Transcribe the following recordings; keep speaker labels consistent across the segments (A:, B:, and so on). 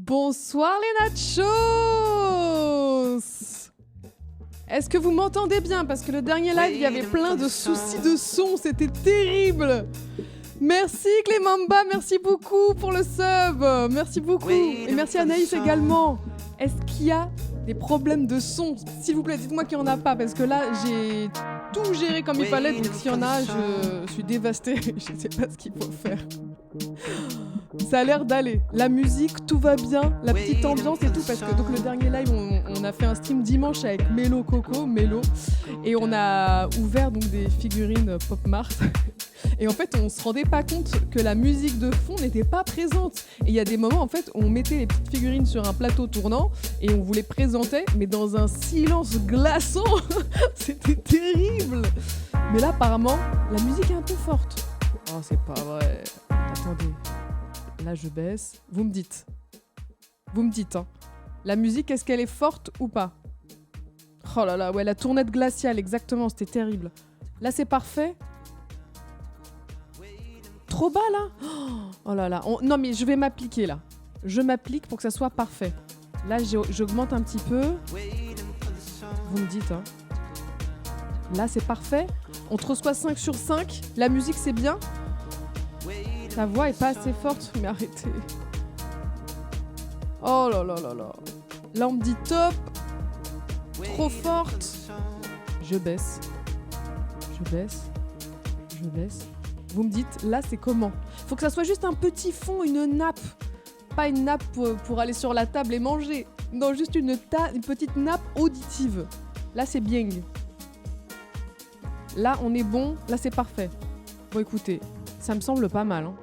A: Bonsoir les nachos. Est-ce que vous m'entendez bien? Parce que le dernier live, il y avait plein de soucis de son, c'était terrible. Merci Clémamba, merci beaucoup pour le sub. Merci beaucoup. Et merci Anaïs également. Est-ce qu'il y a des problèmes de son? S'il vous plaît, dites-moi qu'il n'y en a pas, parce que là, j'ai tout géré comme il fallait, donc s'il y en a, je suis dévastée. Je ne sais pas ce qu'il faut faire. Ça a l'air d'aller. La musique, tout va bien. La petite ambiance et tout. Parce que donc, le dernier live, on a fait un stream dimanche avec Mélo Coco, Mélo. Et on a ouvert donc, des figurines Pop Mart. Et en fait, on se rendait pas compte que la musique de fond n'était pas présente. Et il y a des moments, en fait, on mettait les petites figurines sur un plateau tournant et on vous les présentait, mais dans un silence glaçant. C'était terrible. Mais là, apparemment, la musique est un peu forte. Oh, c'est pas vrai. Attendez. Là, je baisse. Vous me dites. Hein. La musique, est-ce qu'elle est forte ou pas? Oh là là, ouais, la tournette glaciale, exactement, c'était terrible. Là, c'est parfait. Trop bas, là. Oh là là. Non, mais je vais m'appliquer, là. Je m'applique pour que ça soit parfait. Là, j'augmente un petit peu. Vous me dites, hein. Là, c'est parfait. On te reçoit 5 sur 5. La musique, c'est bien. Ta voix est pas assez forte, mais arrêtez. Oh là là là là. Là, on me dit top. Trop forte. Je baisse. Vous me dites, là, c'est comment? Faut que ça soit juste un petit fond, une nappe. Pas une nappe pour aller sur la table et manger. Non, juste une petite nappe auditive. Là, c'est bien. Là, on est bon. Là, c'est parfait. Bon, écoutez, ça me semble pas mal, hein.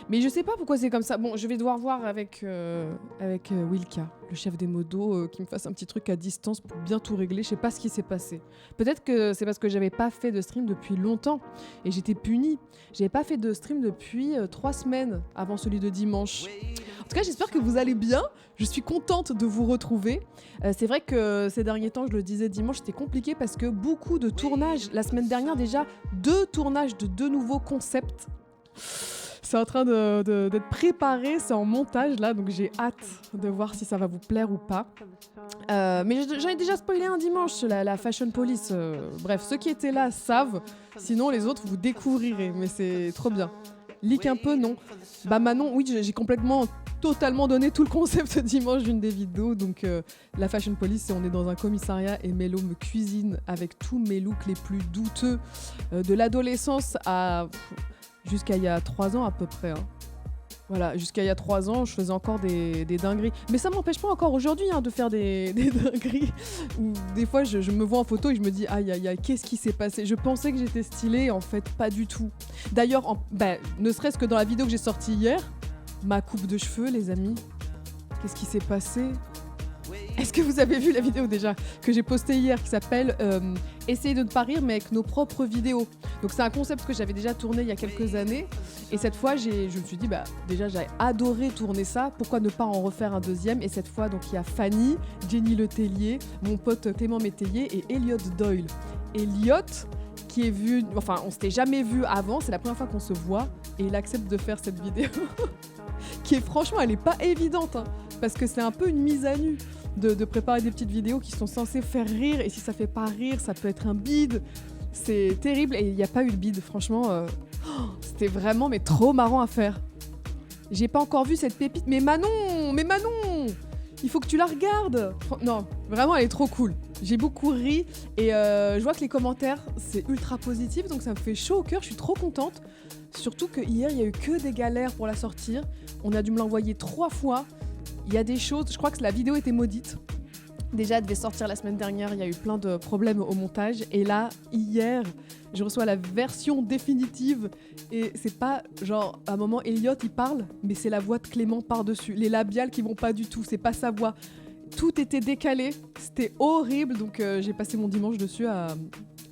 A: Mais je sais pas pourquoi c'est comme ça. Bon, je vais devoir voir avec Wilka, le chef des modos, qui me fasse un petit truc à distance pour bien tout régler. Je sais pas ce qui s'est passé. Peut-être que c'est parce que j'avais pas fait de stream depuis longtemps et j'étais punie. J'avais pas fait de stream depuis 3 semaines avant celui de dimanche. En tout cas, j'espère que vous allez bien. Je suis contente de vous retrouver. C'est vrai que ces derniers temps, je le disais dimanche, c'était compliqué parce que beaucoup de tournages. La semaine dernière, déjà, 2 tournages de 2 nouveaux concepts. C'est en train d'être préparé, c'est en montage là, donc j'ai hâte de voir si ça va vous plaire ou pas. Mais j'en ai déjà spoilé un dimanche, la Fashion Police. Bref, ceux qui étaient là savent, sinon les autres vous découvrirez, mais c'est trop bien. Leak un peu, non? Bah Manon, oui, j'ai totalement donné tout le concept dimanche d'une des vidéos. Donc la Fashion Police, on est dans un commissariat et Mélo me cuisine avec tous mes looks les plus douteux de l'adolescence jusqu'à il y a 3 ans à peu près. Hein. Voilà, jusqu'à il y a 3 ans, je faisais encore des dingueries. Mais ça m'empêche pas encore aujourd'hui de faire des dingueries. Où des fois, je me vois en photo et je me dis aïe aïe aïe, qu'est-ce qui s'est passé? Je pensais que j'étais stylée, en fait, pas du tout. D'ailleurs, ne serait-ce que dans la vidéo que j'ai sortie hier, ma coupe de cheveux, les amis, qu'est-ce qui s'est passé? Est-ce que vous avez vu la vidéo déjà que j'ai postée hier qui s'appelle Essayez de ne pas rire mais avec nos propres vidéos. Donc c'est un concept que j'avais déjà tourné il y a quelques années et cette fois je me suis dit déjà j'avais adoré tourner ça, pourquoi ne pas en refaire un deuxième? Et cette fois donc il y a Fanny, Jenny Letellier, mon pote Clément Métayer et Elliot Doyle. Elliot qui est vu, enfin on s'était jamais vu avant, c'est la première fois qu'on se voit et il accepte de faire cette vidéo qui est franchement elle est pas évidente hein, parce que c'est un peu une mise à nu. De préparer des petites vidéos qui sont censées faire rire et si ça fait pas rire ça peut être un bide, c'est terrible et il n'y a pas eu de bide franchement c'était vraiment mais trop marrant à faire. J'ai pas encore vu cette pépite, mais Manon il faut que tu la regardes. Non, vraiment elle est trop cool, j'ai beaucoup ri et je vois que les commentaires c'est ultra positif donc ça me fait chaud au cœur, je suis trop contente, surtout que hier il y a eu que des galères pour la sortir, on a dû me l'envoyer 3 fois. Il y a des choses, je crois que la vidéo était maudite. Déjà, elle devait sortir la semaine dernière, il y a eu plein de problèmes au montage. Et là, hier, je reçois la version définitive. Et c'est pas genre, à un moment, Elliot, il parle, mais c'est la voix de Clément par-dessus. Les labiales qui vont pas du tout, c'est pas sa voix. Tout était décalé, c'était horrible. Donc j'ai passé mon dimanche dessus à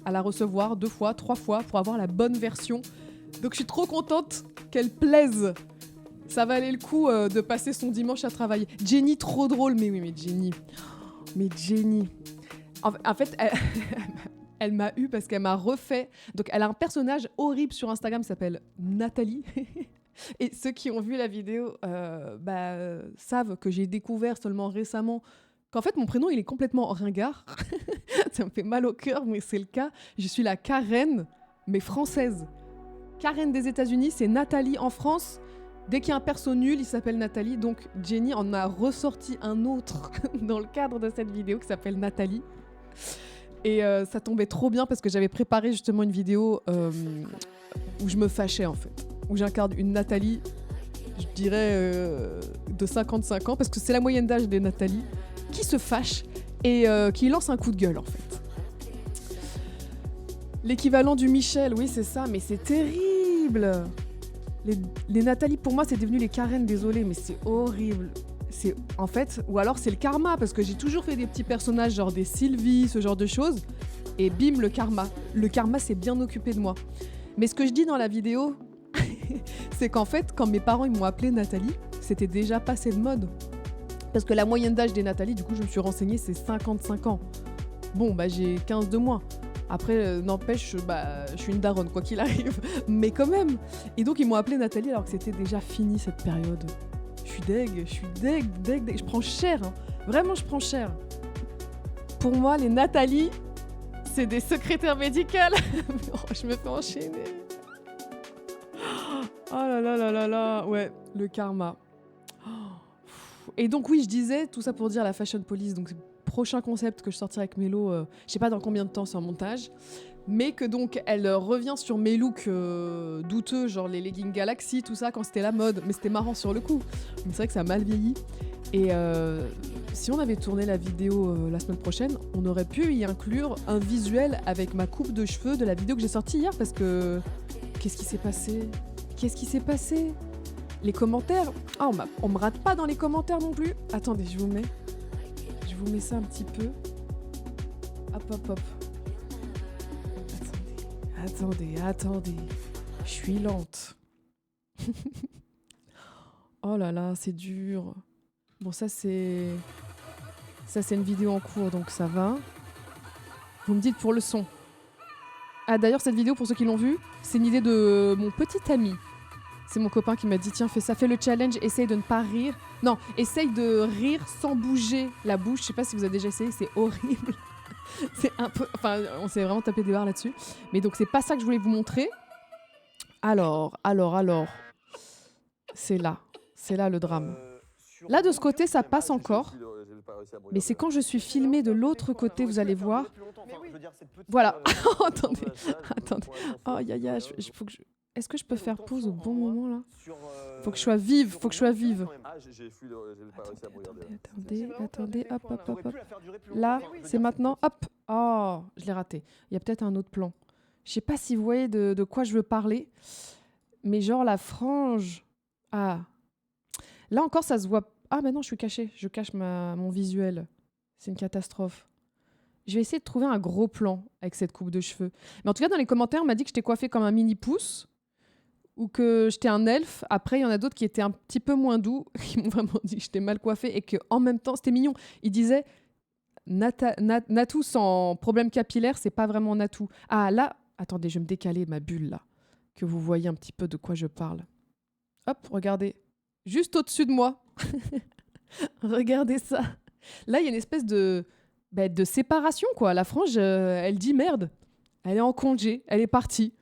A: la recevoir 2 fois, 3 fois pour avoir la bonne version. Donc je suis trop contente qu'elle plaise. Ça valait le coup de passer son dimanche à travailler. Jenny, trop drôle. Mais oui, mais Jenny. En fait, elle m'a eu parce qu'elle m'a refait. Donc, elle a un personnage horrible sur Instagram qui s'appelle Nathalie. Et ceux qui ont vu la vidéo savent que j'ai découvert seulement récemment qu'en fait mon prénom il est complètement ringard. Ça me fait mal au cœur, mais c'est le cas. Je suis la Karen, mais française. Karen des États-Unis, c'est Nathalie en France. Dès qu'il y a un perso nul, il s'appelle Nathalie. Donc Jenny en a ressorti un autre dans le cadre de cette vidéo qui s'appelle Nathalie. Et ça tombait trop bien parce que j'avais préparé justement une vidéo où je me fâchais en fait. Où j'incarne une Nathalie, je dirais de 55 ans, parce que c'est la moyenne d'âge des Nathalie, qui se fâche et qui lance un coup de gueule en fait. L'équivalent du Michel, oui c'est ça, mais c'est terrible. Les Nathalie pour moi c'est devenu les Karen, désolé, mais c'est horrible. C'est en fait, ou alors c'est le karma, parce que j'ai toujours fait des petits personnages genre des Sylvie, ce genre de choses, et bim le karma. Le karma s'est bien occupé de moi. Mais ce que je dis dans la vidéo, c'est qu'en fait, quand mes parents ils m'ont appelée Nathalie, c'était déjà passé de mode. Parce que la moyenne d'âge des Nathalie, du coup, je me suis renseignée, c'est 55 ans. Bon, bah j'ai 15 de moins. Après, n'empêche, je suis une daronne, quoi qu'il arrive. Mais quand même. Et donc, ils m'ont appelée Nathalie alors que c'était déjà fini cette période. Je suis deg. Je prends cher. Hein. Vraiment, je prends cher. Pour moi, les Nathalie, c'est des secrétaires médicales. Je me fais enchaîner. Oh là là là là là, ouais, le karma. Et donc oui, je disais, tout ça pour dire la Fashion Police, donc prochain concept que je sortirai avec Mélo, je sais pas dans combien de temps c'est en montage, mais que donc elle revient sur mes looks douteux, genre les leggings Galaxy, tout ça, quand c'était la mode, mais c'était marrant sur le coup. Mais c'est vrai que ça a mal vieilli. Et si on avait tourné la vidéo la semaine prochaine, on aurait pu y inclure un visuel avec ma coupe de cheveux de la vidéo que j'ai sortie hier, parce que... Qu'est-ce qui s'est passé? Les commentaires. Ah, on me rate pas dans les commentaires non plus. Attendez, je vous mets ça un petit peu. Hop. Attendez. Je suis lente. Oh là là, c'est dur. Bon, ça c'est une vidéo en cours, donc ça va. Vous me dites pour le son. Ah d'ailleurs, cette vidéo, pour ceux qui l'ont vue, c'est une idée de mon petit ami. C'est mon copain qui m'a dit, tiens, fais le challenge, essaye de ne pas rire. Non, essaye de rire sans bouger la bouche. Je sais pas si vous avez déjà essayé, c'est horrible. C'est un peu... Enfin, on s'est vraiment tapé des barres là-dessus. Mais donc, c'est pas ça que je voulais vous montrer. Alors. C'est là le drame. Là, de ce côté, ça passe encore. Mais c'est quand je suis filmée de l'autre côté, vous allez voir. Voilà. Attendez. Oh, faut que je... Est-ce que je peux faire pause au bon moment, là? Faut que je sois vive. Attendez. Hop. Là, c'est maintenant. Hop. Oh, je l'ai raté. Il y a peut-être un autre plan. Je sais pas si vous voyez de quoi je veux parler. Mais genre la frange... Ah. Là encore, ça se voit... Ah, mais non, je suis cachée. Je cache mon visuel. C'est une catastrophe. Je vais essayer de trouver un gros plan avec cette coupe de cheveux. Mais en tout cas, dans les commentaires, on m'a dit que j'étais coiffée comme un mini-pouce ou que j'étais un elfe. Après, il y en a d'autres qui étaient un petit peu moins doux, qui m'ont vraiment dit que j'étais mal coiffée et qu'en même temps, c'était mignon. Ils disaient Natou sans problème capillaire, c'est pas vraiment Natou. Ah là, attendez, je vais me décaler ma bulle là, que vous voyez un petit peu de quoi je parle. Hop, regardez. Juste au-dessus de moi. Regardez ça. Là, il y a une espèce de séparation, quoi. La frange, elle dit merde. Elle est en congé. Elle est partie.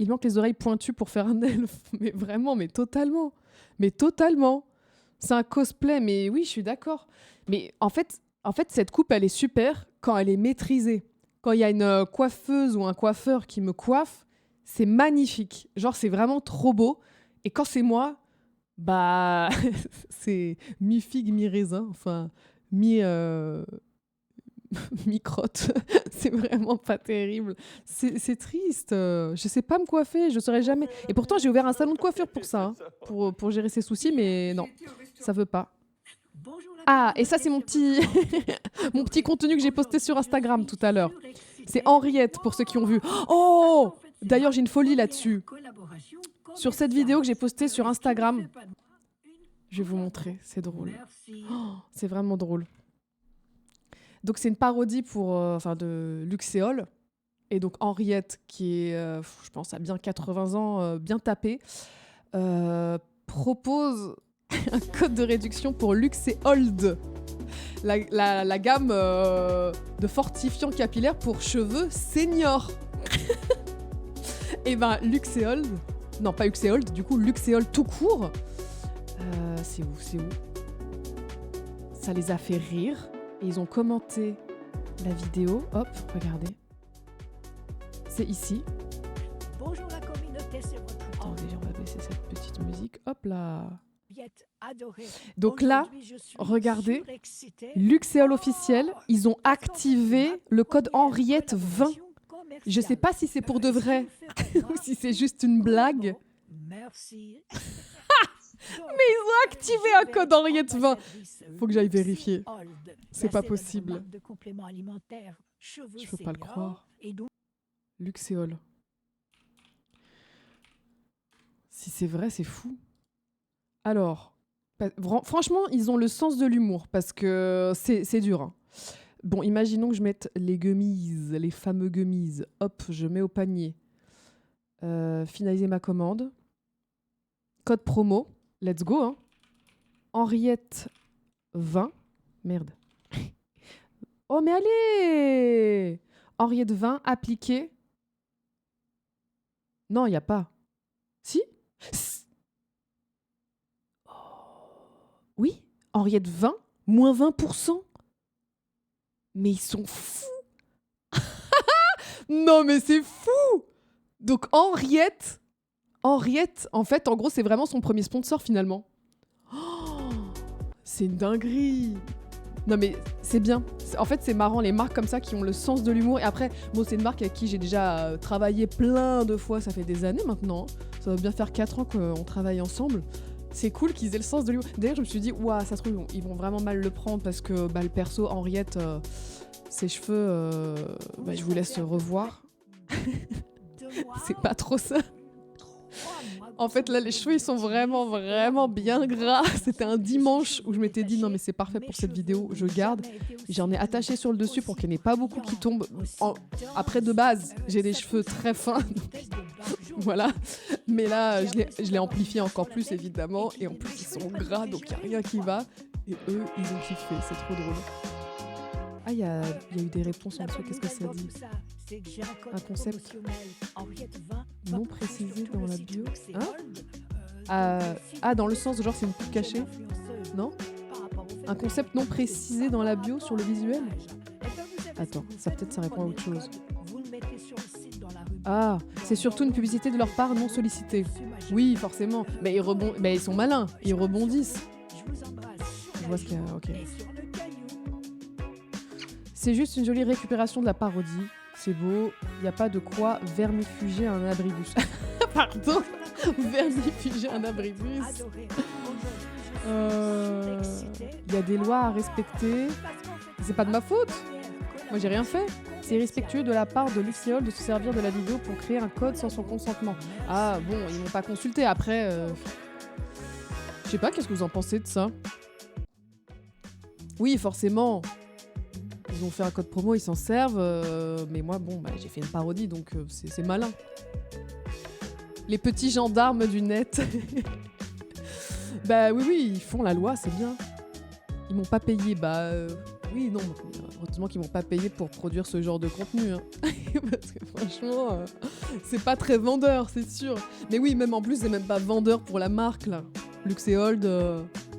A: Il manque les oreilles pointues pour faire un elfe. Mais vraiment, mais totalement. C'est un cosplay, mais oui, je suis d'accord. Mais en fait, cette coupe, elle est super quand elle est maîtrisée. Quand il y a une coiffeuse ou un coiffeur qui me coiffe, c'est magnifique. Genre, c'est vraiment trop beau. Et quand c'est moi, c'est mi-figue, mi-raisin. Enfin, mi-crotte. C'est vraiment pas terrible. C'est triste. Je sais pas me coiffer, je saurais jamais. Et pourtant, j'ai ouvert un salon de coiffure pour ça, hein, pour gérer ces soucis, mais non, ça veut pas. Ah, et ça, c'est mon petit, mon petit contenu que j'ai posté sur Instagram tout à l'heure. C'est Henriette, pour ceux qui ont vu. Oh! D'ailleurs, j'ai une folie là-dessus. Sur cette vidéo que j'ai postée sur Instagram, je vais vous montrer, c'est drôle. Oh, c'est vraiment drôle. Donc, c'est une parodie de Luxéol. Et donc Henriette, qui est, je pense, à bien 80 ans, bien tapée, propose un code de réduction pour Luxéold, la gamme de fortifiants capillaires pour cheveux seniors. Et ben Luxéold, non pas Luxéold, du coup Luxéold tout court, c'est où ça les a fait rire et ils ont commenté la vidéo. Hop, regardez. C'est ici.
B: Bonjour la communauté, c'est votre
A: Attendez, on va baisser cette petite musique. Hop là.
B: adoré.
A: Donc là, regardez, Luxéold officiel, ils ont activé le code Henriette 20. Je sais pas si c'est pour de vrai ou si c'est juste une blague.
B: Merci.
A: Mais ils ont activé un code Henriette 20. Faut que j'aille vérifier. C'est pas possible. Je peux pas le croire. Luxéold. Si c'est vrai, c'est fou. Alors, franchement, ils ont le sens de l'humour parce que c'est dur. Hein. Bon, imaginons que je mette les gummies, les fameux gummies. Hop, je mets au panier. Finaliser ma commande. Code promo. Let's go. Hein. Henriette 20. Merde. Oh, mais allez! Henriette 20, appliqué. Non, il n'y a pas. Si? Oh. Oui, Henriette 20, moins 20%. Mais ils sont fous. Non, mais c'est fou. Donc Henriette, en fait, en gros, c'est vraiment son premier sponsor finalement. Oh, c'est une dinguerie. Non mais c'est bien. En fait, c'est marrant, les marques comme ça qui ont le sens de l'humour. Et après, bon, c'est une marque avec qui j'ai déjà travaillé plein de fois. Ça fait des années maintenant. Ça va bien faire 4 ans qu'on travaille ensemble. C'est cool qu'ils aient le sens de l'humour. D'ailleurs, je me suis dit, ouah, ça se trouve, ils vont vraiment mal le prendre parce que le perso, Henriette, ses cheveux, je vous laisse revoir. C'est pas trop ça. En fait, là, les cheveux, ils sont vraiment, vraiment bien gras. C'était un dimanche où je m'étais dit, non, mais c'est parfait pour cette vidéo, je garde. J'en ai attaché sur le dessus pour qu'il n'y ait pas beaucoup qui tombent. Après, de base, j'ai des cheveux très fins. Voilà. Mais là, je l'ai amplifié encore plus, évidemment. Et en plus, ils sont gras, donc il n'y a rien qui va. Et eux, ils ont kiffé. C'est trop drôle. Ah, il y a eu des réponses en dessous. Qu'est-ce que ça dit ? Un concept non précisé dans la bio. Hein ? Dans le sens, genre c'est une pub cachée ? Non ? Un concept non précisé dans la bio sur le visuel ? Attends, ça peut-être ça répond à autre chose. Ah, c'est surtout une publicité de leur part non sollicitée. Oui, forcément. Mais ils sont malins, ils rebondissent. Je vois ce qu'il y a, ok. C'est juste une jolie récupération de la parodie. C'est beau, il n'y a pas de quoi vermifuger un abribus. Pardon, vermifuger un abribus. Il y a des lois à respecter. C'est pas de ma faute. Moi, j'ai rien fait. C'est irrespectueux de la part de Luxéold de se servir de la vidéo pour créer un code sans son consentement. Ah bon, ils m'ont pas consulté. Après, je sais pas, qu'est-ce que vous en pensez de ça ? Oui, forcément. Ils ont fait un code promo, ils s'en servent, mais moi, j'ai fait une parodie, donc c'est malin. Les petits gendarmes du net. Oui, ils font la loi, c'est bien. Ils m'ont pas payé, oui, non, heureusement qu'ils m'ont pas payé pour produire ce genre de contenu. Hein. Parce que franchement, c'est pas très vendeur, c'est sûr. Mais oui, même en plus, c'est même pas vendeur pour la marque, là. Luxéold,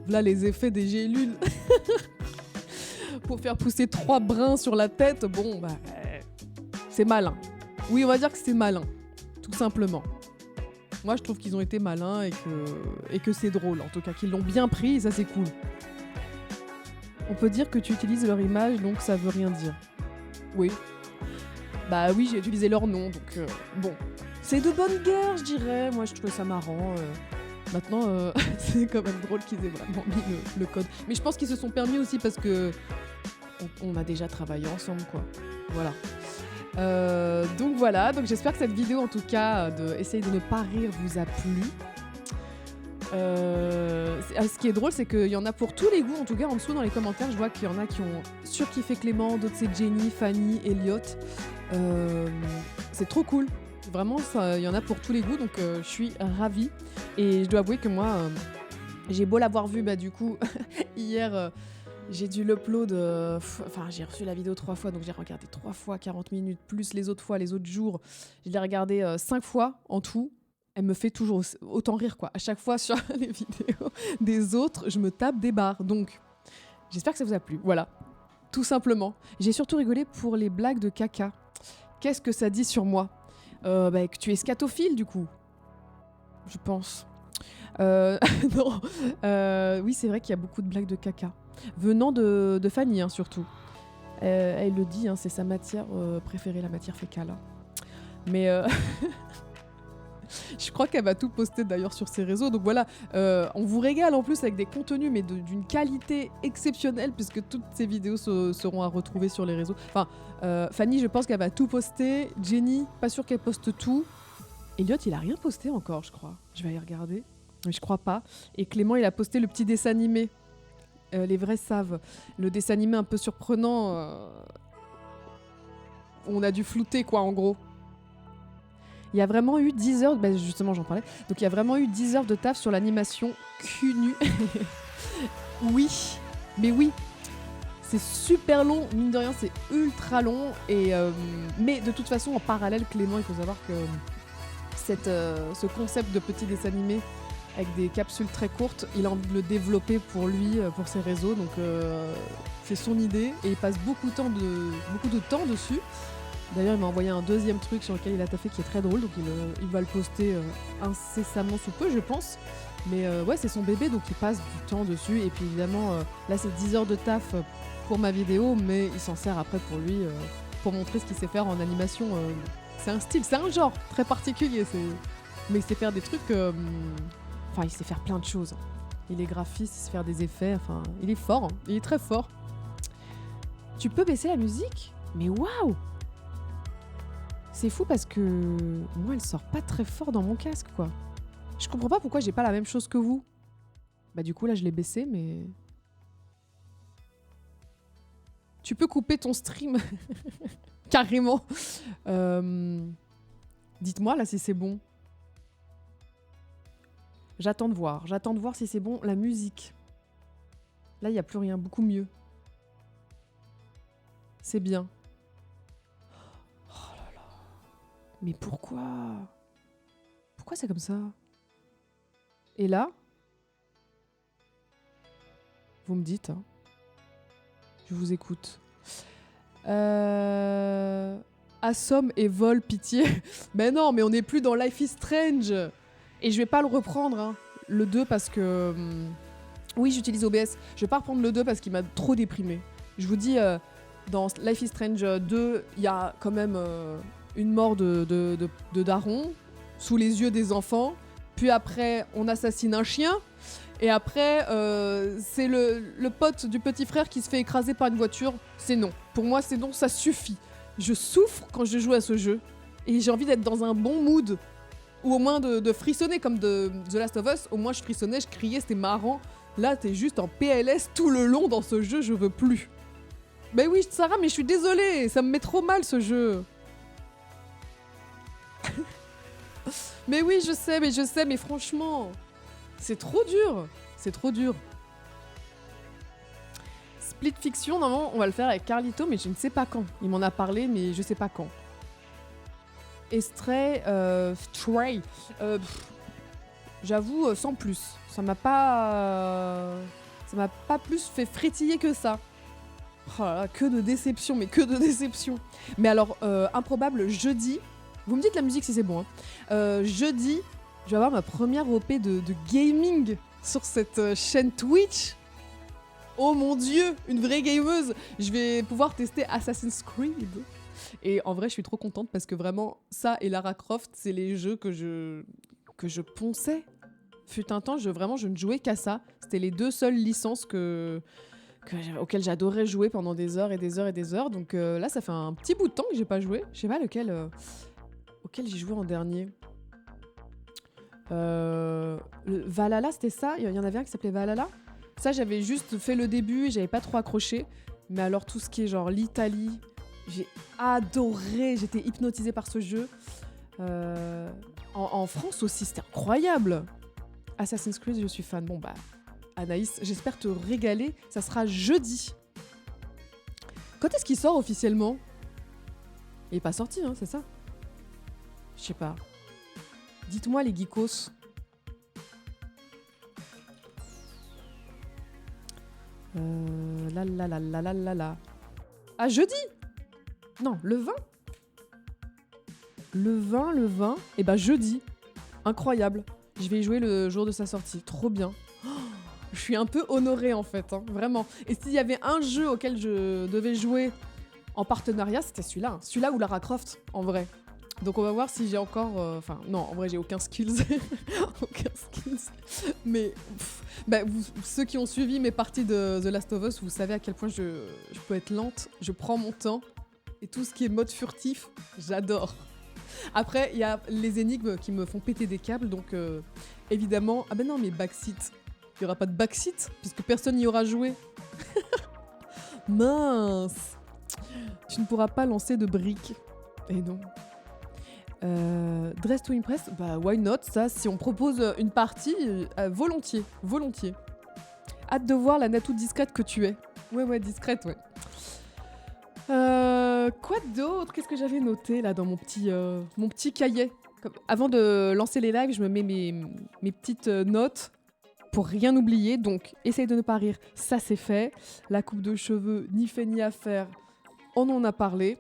A: voilà les effets des gélules. Pour faire pousser 3 brins sur la tête, c'est malin. Oui, on va dire que c'est malin, tout simplement. Moi, je trouve qu'ils ont été malins et que c'est drôle, en tout cas, qu'ils l'ont bien pris, et ça, c'est cool. On peut dire que tu utilises leur image, donc ça veut rien dire. Oui. Oui, j'ai utilisé leur nom, donc bon. C'est de bonne guerre, je dirais. Moi, je trouvais ça marrant. Maintenant, c'est quand même drôle qu'ils aient vraiment mis le code. Mais je pense qu'ils se sont permis aussi parce que on a déjà travaillé ensemble, quoi. Voilà. Donc voilà, donc j'espère que cette vidéo, en tout cas, essayer de ne pas rire, vous a plu. Ce qui est drôle, c'est qu'il y en a pour tous les goûts. En tout cas, en dessous dans les commentaires, je vois qu'il y en a qui ont surkiffé Clément, d'autres c'est Jenny, Fanny, Elliot. C'est trop cool. Vraiment, il y en a pour tous les goûts, donc je suis ravie. Et je dois avouer que moi, j'ai beau l'avoir vu, du coup, hier, j'ai dû l'upload. Enfin, j'ai reçu la vidéo 3 fois, donc j'ai regardé 3 fois 40 minutes, plus les autres fois, les autres jours. Je l'ai regardé 5 fois en tout. Elle me fait toujours autant rire, quoi. À chaque fois sur les vidéos des autres, je me tape des barres. Donc, j'espère que ça vous a plu. Voilà, tout simplement. J'ai surtout rigolé pour les blagues de caca. Qu'est-ce que ça dit sur moi ? Que tu es scatophile, du coup. Je pense. Non. Oui, c'est vrai qu'il y a beaucoup de blagues de caca. Venant de Fanny, surtout. Elle le dit, c'est sa matière préférée, la matière fécale. Mais... je crois qu'elle va tout poster d'ailleurs sur ses réseaux. Donc voilà, on vous régale en plus avec des contenus, mais d'une qualité exceptionnelle, puisque toutes ces vidéos seront à retrouver sur les réseaux. Enfin, Fanny, je pense qu'elle va tout poster. Jenny, pas sûr qu'elle poste tout. Elliot, il a rien posté encore, je crois. Je vais aller regarder. Mais je crois pas. Et Clément, il a posté le petit dessin animé. Les vrais savent. Le dessin animé un peu surprenant. On a dû flouter, quoi, en gros. Il y a vraiment eu 10 heures, justement j'en parlais, donc il y a vraiment eu 10 heures de taf sur l'animation cul nu. Oui, mais oui, c'est super long, mine de rien c'est ultra long, mais de toute façon en parallèle Clément, il faut savoir que ce concept de petit dessin animé avec des capsules très courtes, il a envie de le développer pour lui, pour ses réseaux, donc c'est son idée et il passe beaucoup de temps dessus. D'ailleurs, il m'a envoyé un deuxième truc sur lequel il a taffé qui est très drôle, donc il va le poster incessamment sous peu, je pense. Mais ouais, c'est son bébé, donc il passe du temps dessus. Et puis évidemment, là, c'est 10 heures de taf pour ma vidéo, mais il s'en sert après pour lui, pour montrer ce qu'il sait faire en animation. C'est un style, c'est un genre très particulier. Mais il sait faire des trucs... Enfin, il sait faire plein de choses. Il est graphiste, il sait faire des effets, enfin, il est fort, il est très fort. Tu peux baisser la musique ? Mais waouh ! C'est fou parce que moi, elle sort pas très fort dans mon casque, quoi. Je comprends pas pourquoi j'ai pas la même chose que vous. Du coup, là, je l'ai baissé, mais... Tu peux couper ton stream. Carrément. Dites-moi, là, si c'est bon. J'attends de voir si c'est bon. La musique. Là, il n'y a plus rien. Beaucoup mieux. C'est bien. Mais pourquoi c'est comme ça ? Et là, vous me dites, je vous écoute. Assomme et vole, pitié. Mais non, mais on n'est plus dans Life is Strange. Et je vais pas le reprendre, le 2, parce que... oui, j'utilise OBS. Je vais pas reprendre le 2 parce qu'il m'a trop déprimé. Je vous dis, dans Life is Strange 2, il y a quand même... une mort de daron sous les yeux des enfants, puis après on assassine un chien, et après c'est le pote du petit frère qui se fait écraser par une voiture. C'est non, pour moi c'est non, ça suffit. Je souffre quand je joue à ce jeu, et j'ai envie d'être dans un bon mood, ou au moins de frissonner comme de The Last of Us. Au moins je frissonnais, je criais, c'était marrant. Là t'es juste en PLS tout le long dans ce jeu, je veux plus. Oui Sarah, mais je suis désolée, ça me met trop mal ce jeu. Mais oui, je sais, mais franchement, c'est trop dur. Split Fiction, normalement, on va le faire avec Carlito, mais je ne sais pas quand. Il m'en a parlé, mais je sais pas quand. Stray, j'avoue, sans plus. Ça m'a pas plus fait frétiller que ça. Oh là là, que de déception. Mais alors, improbable, jeudi... Vous me dites la musique si c'est bon. Jeudi, je vais avoir ma première OP de gaming sur cette chaîne Twitch. Oh mon dieu, une vraie gameuse. Je vais pouvoir tester Assassin's Creed. Et en vrai, je suis trop contente parce que vraiment, ça et Lara Croft, c'est les jeux que je ponçais. Fut un temps, je ne jouais qu'à ça. C'était les 2 seules licences auxquelles j'adorais jouer pendant des heures et des heures et des heures. Donc là, ça fait un petit bout de temps que j'ai pas joué. Je sais pas auquel j'ai joué en dernier. Valhalla, c'était ça ? Il y en avait un qui s'appelait Valhalla ? Ça, j'avais juste fait le début et j'avais pas trop accroché. Mais alors, tout ce qui est genre l'Italie, J'ai adoré, j'étais hypnotisée par ce jeu. En France aussi, c'était incroyable. Assassin's Creed, je suis fan. Bon bah, Anaïs, j'espère te régaler. Ça sera jeudi. Quand est-ce qu'il sort officiellement? Il est pas sorti, hein, c'est ça? Je sais pas. Dites-moi les geekos. La. Ah, jeudi? Non, le 20? Le 20. Et bah jeudi. Incroyable. Je vais y jouer le jour de sa sortie. Trop bien. Oh, je suis un peu honorée en fait, hein, vraiment. Et s'il y avait un jeu auquel je devais jouer en partenariat, c'était celui-là. Celui-là ou Lara Croft, en vrai. Donc on va voir si j'ai encore... Enfin, non, en vrai, j'ai aucun skills. Aucun skills. Mais ceux qui ont suivi mes parties de The Last of Us, vous savez à quel point je peux être lente. Je prends mon temps. Et tout ce qui est mode furtif, j'adore. Après, il y a les énigmes qui me font péter des câbles. Donc, évidemment... Ah ben non, mais backseat. Il n'y aura pas de backseat, puisque personne n'y aura joué. Mince. Tu ne pourras pas lancer de briques. Et non. Dress to Impress, bah why not, ça, si on propose une partie, volontiers. Hâte de voir la Natou discrète que tu es. Ouais, discrète, ouais. Quoi d'autre? Qu'est-ce que j'avais noté là dans mon petit cahier? Avant de lancer les lives, je me mets mes petites notes pour rien oublier, donc essaye de ne pas rire, ça c'est fait. La coupe de cheveux, ni fait ni à faire, on en a parlé.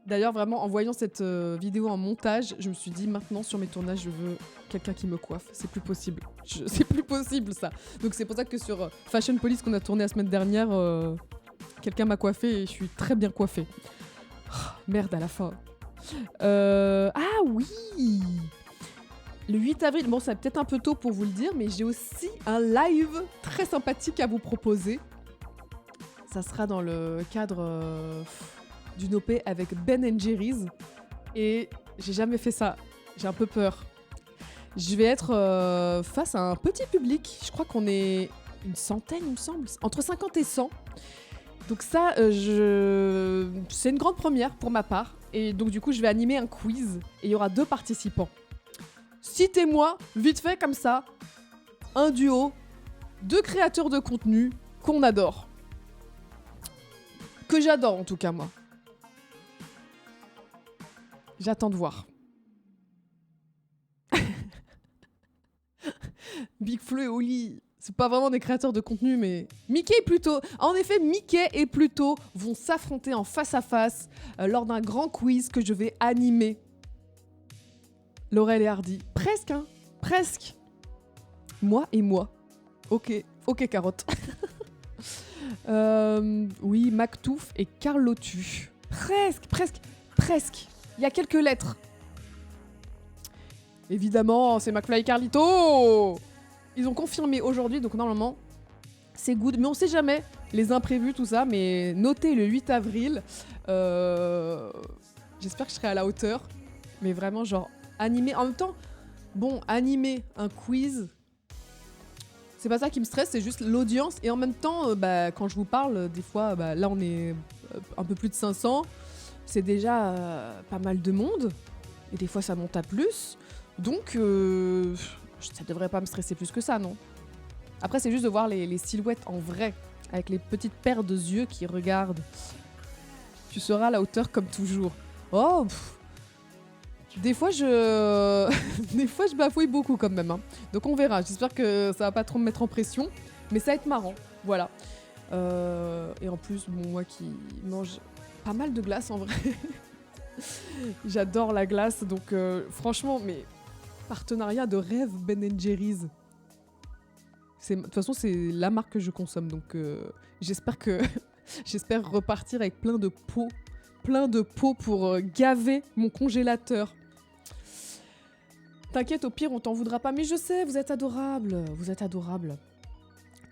A: D'ailleurs, vraiment, en voyant cette vidéo en montage, je me suis dit, maintenant, sur mes tournages, je veux quelqu'un qui me coiffe. C'est plus possible. C'est plus possible, ça. Donc, c'est pour ça que sur Fashion Police, qu'on a tourné la semaine dernière, quelqu'un m'a coiffée et je suis très bien coiffée. Oh, merde, à la fin. Ah oui! Le 8 avril, bon, c'est peut-être un peu tôt pour vous le dire, mais j'ai aussi un live très sympathique à vous proposer. Ça sera dans le cadre... d'une OP avec Ben & Jerry's et j'ai jamais fait ça, j'ai un peu peur. Je vais être face à un petit public, je crois qu'on est une centaine il me semble, entre 50 et 100. Donc ça, c'est une grande première pour ma part et donc du coup je vais animer un quiz et il y aura 2 participants. Citez-moi, vite fait comme ça, un duo, 2 créateurs de contenu qu'on adore. Que j'adore en tout cas moi. J'attends de voir. Big Flo et Oli, c'est pas vraiment des créateurs de contenu, mais Mickey et Pluto. En effet, Mickey et Pluto vont s'affronter en face à face lors d'un grand quiz que je vais animer. Laurel et Hardy. Presque, hein. Presque. Moi et moi. Ok, carotte. Oui, Mactouf et Carlotu. Presque. Il y a quelques lettres. Évidemment, c'est McFly et Carlito. Ils ont confirmé aujourd'hui, donc normalement, c'est good. Mais on sait jamais, les imprévus, tout ça. Mais notez le 8 avril. J'espère que je serai à la hauteur. Mais vraiment, genre, animer. En même temps, bon, animer un quiz, c'est pas ça qui me stresse, c'est juste l'audience. Et en même temps, quand je vous parle, des fois, là, on est un peu plus de 500. C'est déjà pas mal de monde. Et des fois, ça monte à plus. Donc, ça devrait pas me stresser plus que ça, non? Après, c'est juste de voir les silhouettes en vrai, avec les petites paires de yeux qui regardent. Tu seras à la hauteur comme toujours. Oh, des fois, je bafouille beaucoup quand même. Hein. Donc, on verra. J'espère que ça va pas trop me mettre en pression. Mais ça va être marrant. Voilà. Et en plus, bon, moi qui mange... pas mal de glace en vrai. J'adore la glace, donc franchement, mais partenariat de rêve Ben & Jerry's. De toute façon, c'est la marque que je consomme, donc j'espère repartir avec plein de pots pour gaver mon congélateur. T'inquiète, au pire, on t'en voudra pas, mais je sais, vous êtes adorables.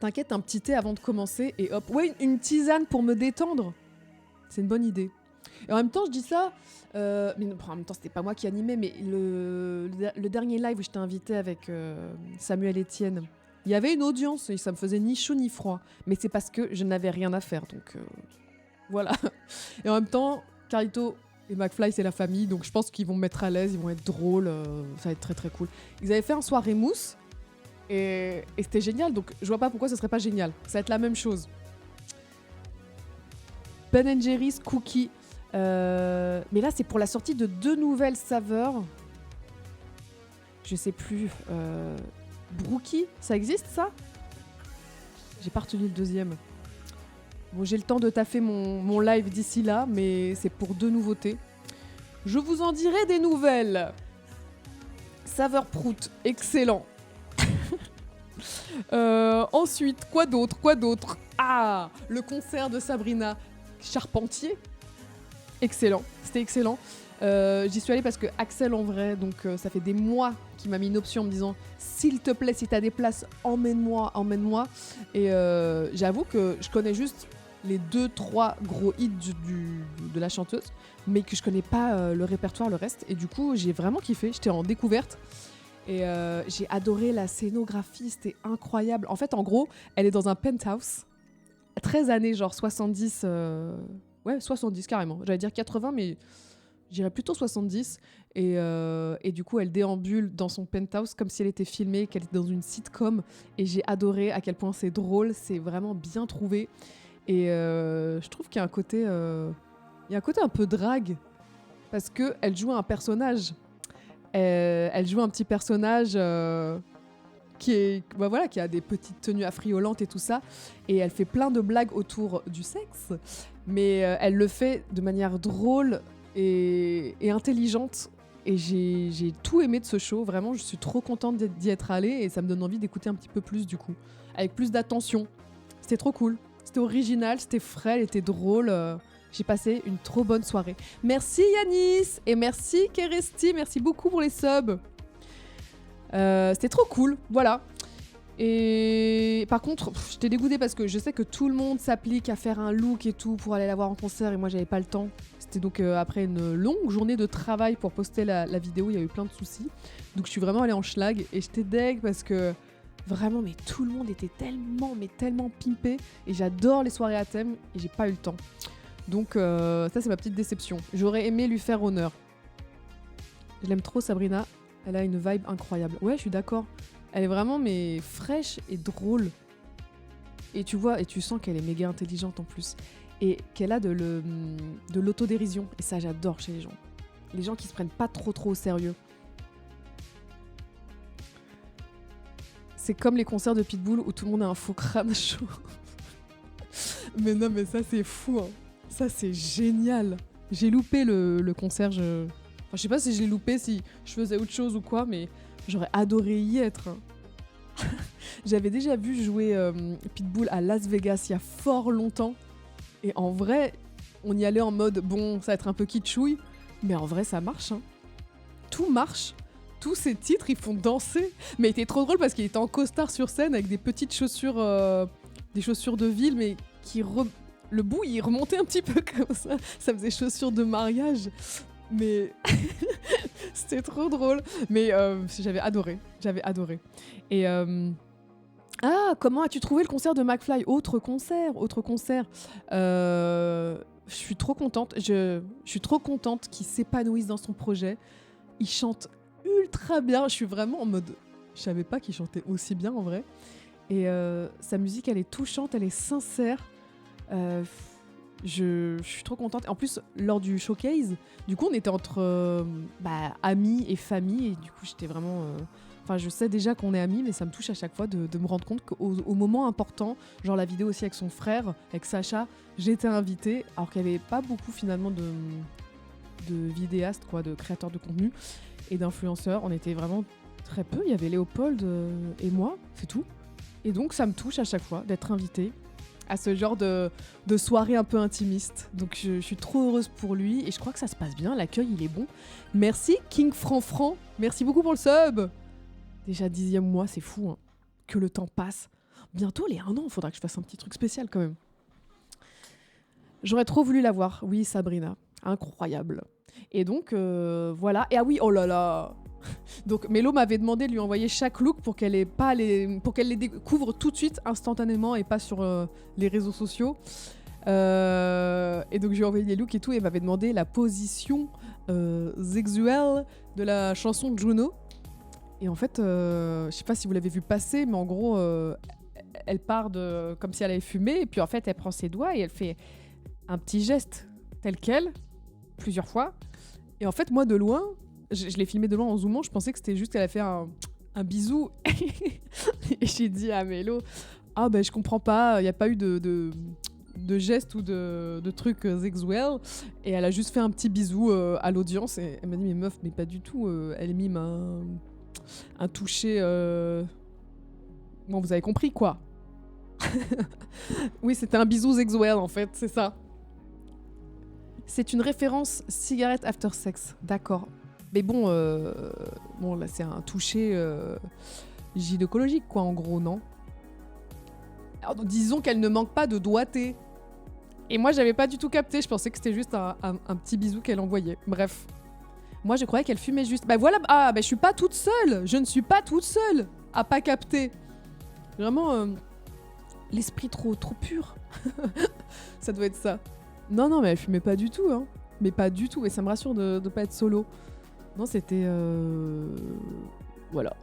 A: T'inquiète, un petit thé avant de commencer et hop. Ouais, une tisane pour me détendre. C'est une bonne idée. Et en même temps, je dis ça, mais non, en même temps, c'était pas moi qui animais, mais le dernier live où j'étais invitée avec Samuel Etienne, il y avait une audience et ça me faisait ni chaud ni froid. Mais c'est parce que je n'avais rien à faire, donc Voilà. Et en même temps, Carlito et McFly, c'est la famille, donc je pense qu'ils vont me mettre à l'aise, ils vont être drôles, ça va être très très cool. Ils avaient fait un soirée mousse, et c'était génial, donc je vois pas pourquoi ce serait pas génial. Ça va être la même chose. Ben Jerry's Cookie. Mais là, c'est pour la sortie de 2 nouvelles saveurs. Je sais plus. Brookie, ça existe ça? J'ai pas retenu le deuxième. Bon, j'ai le temps de taffer mon live d'ici là, mais c'est pour 2 nouveautés. Je vous en dirai des nouvelles. Saveur prout, excellent. Ensuite, quoi d'autre? Ah, le concert de Sabrina Charpentier. Excellent, c'était excellent. J'y suis allée parce que Axel en vrai, donc ça fait des mois qu'il m'a mis une option en me disant s'il te plaît, si t'as des places, emmène-moi. Et j'avoue que je connais juste les 2-3 gros hits de la chanteuse, mais que je connais pas le répertoire, le reste. Et du coup, j'ai vraiment kiffé, j'étais en découverte. Et j'ai adoré la scénographie, c'était incroyable. En fait, en gros, elle est dans un penthouse, 13 années, genre 70... Ouais, 70 carrément. J'allais dire 80, mais je dirais plutôt 70. Et du coup, elle déambule dans son penthouse comme si elle était filmée, qu'elle était dans une sitcom. Et j'ai adoré à quel point c'est drôle, c'est vraiment bien trouvé. Et je trouve qu'il y a un côté, un peu drague, parce qu'elle joue un personnage. Elle joue un petit personnage qui a des petites tenues affriolantes et tout ça. Et elle fait plein de blagues autour du sexe. Mais elle le fait de manière drôle et intelligente. Et j'ai tout aimé de ce show. Vraiment, je suis trop contente d'y être allée. Et ça me donne envie d'écouter un petit peu plus du coup. Avec plus d'attention. C'était trop cool. C'était original, c'était frais, elle était drôle. J'ai passé une trop bonne soirée. Merci Yanis et merci Keresti. Merci beaucoup pour les subs. C'était trop cool. Voilà. Et par contre, j'étais dégoûtée parce que je sais que tout le monde s'applique à faire un look et tout pour aller la voir en concert et moi j'avais pas le temps. C'était donc après une longue journée de travail pour poster la vidéo, il y a eu plein de soucis. Donc je suis vraiment allée en schlag et j'étais deg parce que vraiment, mais tout le monde était tellement pimpé et j'adore les soirées à thème et j'ai pas eu le temps. Donc ça c'est ma petite déception. J'aurais aimé lui faire honneur. Je l'aime trop Sabrina, elle a une vibe incroyable. Ouais, je suis d'accord. Elle est vraiment mais fraîche et drôle. Et tu vois, et tu sens qu'elle est méga intelligente en plus. Et qu'elle a de l'autodérision. Et ça, j'adore chez les gens. Les gens qui se prennent pas trop au sérieux. C'est comme les concerts de Pitbull où tout le monde a un faux crâne chaud. Mais non, mais ça, c'est fou. Hein. Ça, c'est génial. J'ai loupé le concert. Enfin, je sais pas si je l'ai loupé, si je faisais autre chose ou quoi, mais j'aurais adoré y être. J'avais déjà vu jouer Pitbull à Las Vegas il y a fort longtemps. Et en vrai, on y allait en mode, bon, ça va être un peu kitschouille, mais en vrai, ça marche. Hein. Tout marche. Tous ces titres, ils font danser. Mais il était trop drôle parce qu'il était en costard sur scène avec des petites chaussures, des chaussures de ville, mais le bout, il remontait un petit peu comme ça. Ça faisait chaussures de mariage. Mais c'était trop drôle. Mais j'avais adoré. Et comment as-tu trouvé le concert de McFly? Autre concert. Je suis trop contente. Je suis trop contente qu'il s'épanouisse dans son projet. Il chante ultra bien. Je suis vraiment en mode... Je savais pas qu'il chantait aussi bien en vrai. Et sa musique, elle est touchante, elle est sincère. Je suis trop contente. En plus, lors du showcase, du coup, on était entre amis et famille. Et du coup, j'étais vraiment... Enfin, je sais déjà qu'on est amis, mais ça me touche à chaque fois de me rendre compte qu'au moment important, genre la vidéo aussi avec son frère, avec Sacha, j'étais invitée, alors qu'il n'y avait pas beaucoup finalement de vidéastes, quoi, de créateurs de contenu et d'influenceurs. On était vraiment très peu. Il y avait Léopold et moi, c'est tout. Et donc, ça me touche à chaque fois d'être invitée à ce genre de soirée un peu intimiste. Donc, je suis trop heureuse pour lui et je crois que ça se passe bien. L'accueil, il est bon. Merci, King Franfran. Merci beaucoup pour le sub. Déjà 10e mois, c'est fou, hein. Que le temps passe. Bientôt les 1 an, il faudra que je fasse un petit truc spécial quand même. J'aurais trop voulu la voir. Oui, Sabrina. Incroyable. Et donc, voilà. Et ah oui, oh là là. Donc, Mélo m'avait demandé de lui envoyer chaque look pour qu'elle les découvre tout de suite, instantanément, et pas sur les réseaux sociaux. Et donc je lui ai envoyé les looks et tout, et elle m'avait demandé la position sexuelle de la chanson de Juno. Et en fait, je sais pas si vous l'avez vu passer, mais en gros, elle part comme si elle avait fumé, et puis en fait, elle prend ses doigts et elle fait un petit geste tel quel, plusieurs fois. Et en fait, moi, de loin, je l'ai filmé de loin en zoomant, je pensais que c'était juste qu'elle a fait un bisou. Et j'ai dit à Mélo, ah ben je comprends pas, il n'y a pas eu de gestes ou de trucs sexuels. Et elle a juste fait un petit bisou à l'audience. Et elle m'a dit, mais meuf, mais pas du tout. Elle mime un toucher... Bon, vous avez compris, quoi. Oui, c'était un bisou sexuel, en fait, c'est ça. C'est une référence cigarette after sex, d'accord. Mais bon, bon là, c'est un toucher gynécologique, quoi, en gros, non? Alors, disons qu'elle ne manque pas de doigté. Et moi, j'avais pas du tout capté. Je pensais que c'était juste un petit bisou qu'elle envoyait. Bref. Moi, je croyais qu'elle fumait juste. Bah voilà. Ah, bah je suis pas toute seule. Je ne suis pas toute seule à pas capter. Vraiment, l'esprit trop pur. Ça doit être ça. Non, mais elle fumait pas du tout, hein. Mais pas du tout. Et ça me rassure de pas être solo. Non, c'était... Voilà.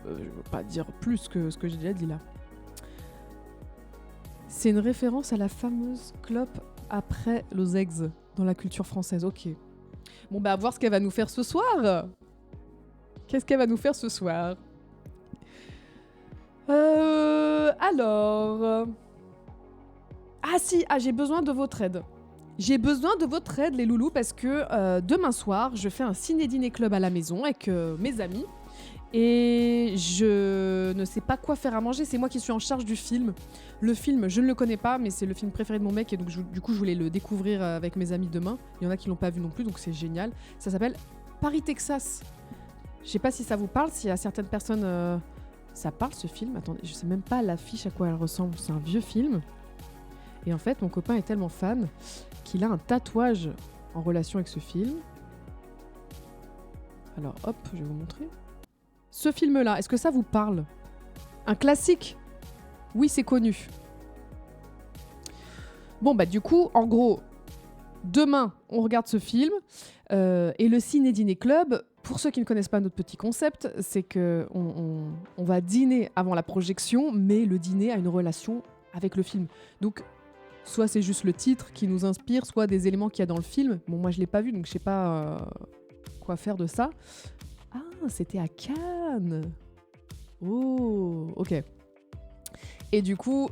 A: Je veux pas dire plus que ce que j'ai déjà dit là. C'est une référence à la fameuse clope après l'osex dans la culture française. Ok. Bon, bah, à voir ce qu'elle va nous faire ce soir. Qu'est-ce qu'elle va nous faire ce soir? Alors... Ah si, j'ai besoin de votre aide. J'ai besoin de votre aide, les loulous, parce que demain soir, je fais un ciné-dîner club à la maison avec mes amis. Et je ne sais pas quoi faire à manger, c'est moi qui suis en charge du film. Le film, je ne le connais pas, mais c'est le film préféré de mon mec, et donc du coup je voulais le découvrir avec mes amis demain. Il y en a qui l'ont pas vu non plus, donc c'est génial. Ça s'appelle Paris, Texas. Je sais pas si ça vous parle, s'il y a certaines personnes... Ça parle ce film? Attendez, je sais même pas l'affiche à quoi elle ressemble, c'est un vieux film. Et en fait, mon copain est tellement fan qu'il a un tatouage en relation avec ce film. Alors hop, je vais vous montrer. Ce film-là, est-ce que ça vous parle? Un classique? Oui, c'est connu. Bon, bah du coup, en gros, demain, on regarde ce film. Et le Ciné-Dîner Club, pour ceux qui ne connaissent pas notre petit concept, c'est qu'on va dîner avant la projection, mais le dîner a une relation avec le film. Donc, soit c'est juste le titre qui nous inspire, soit des éléments qu'il y a dans le film. Bon, moi, je ne l'ai pas vu, donc je ne sais pas quoi faire de ça. Ah, c'était à Cannes. Oh, ok. Et du coup,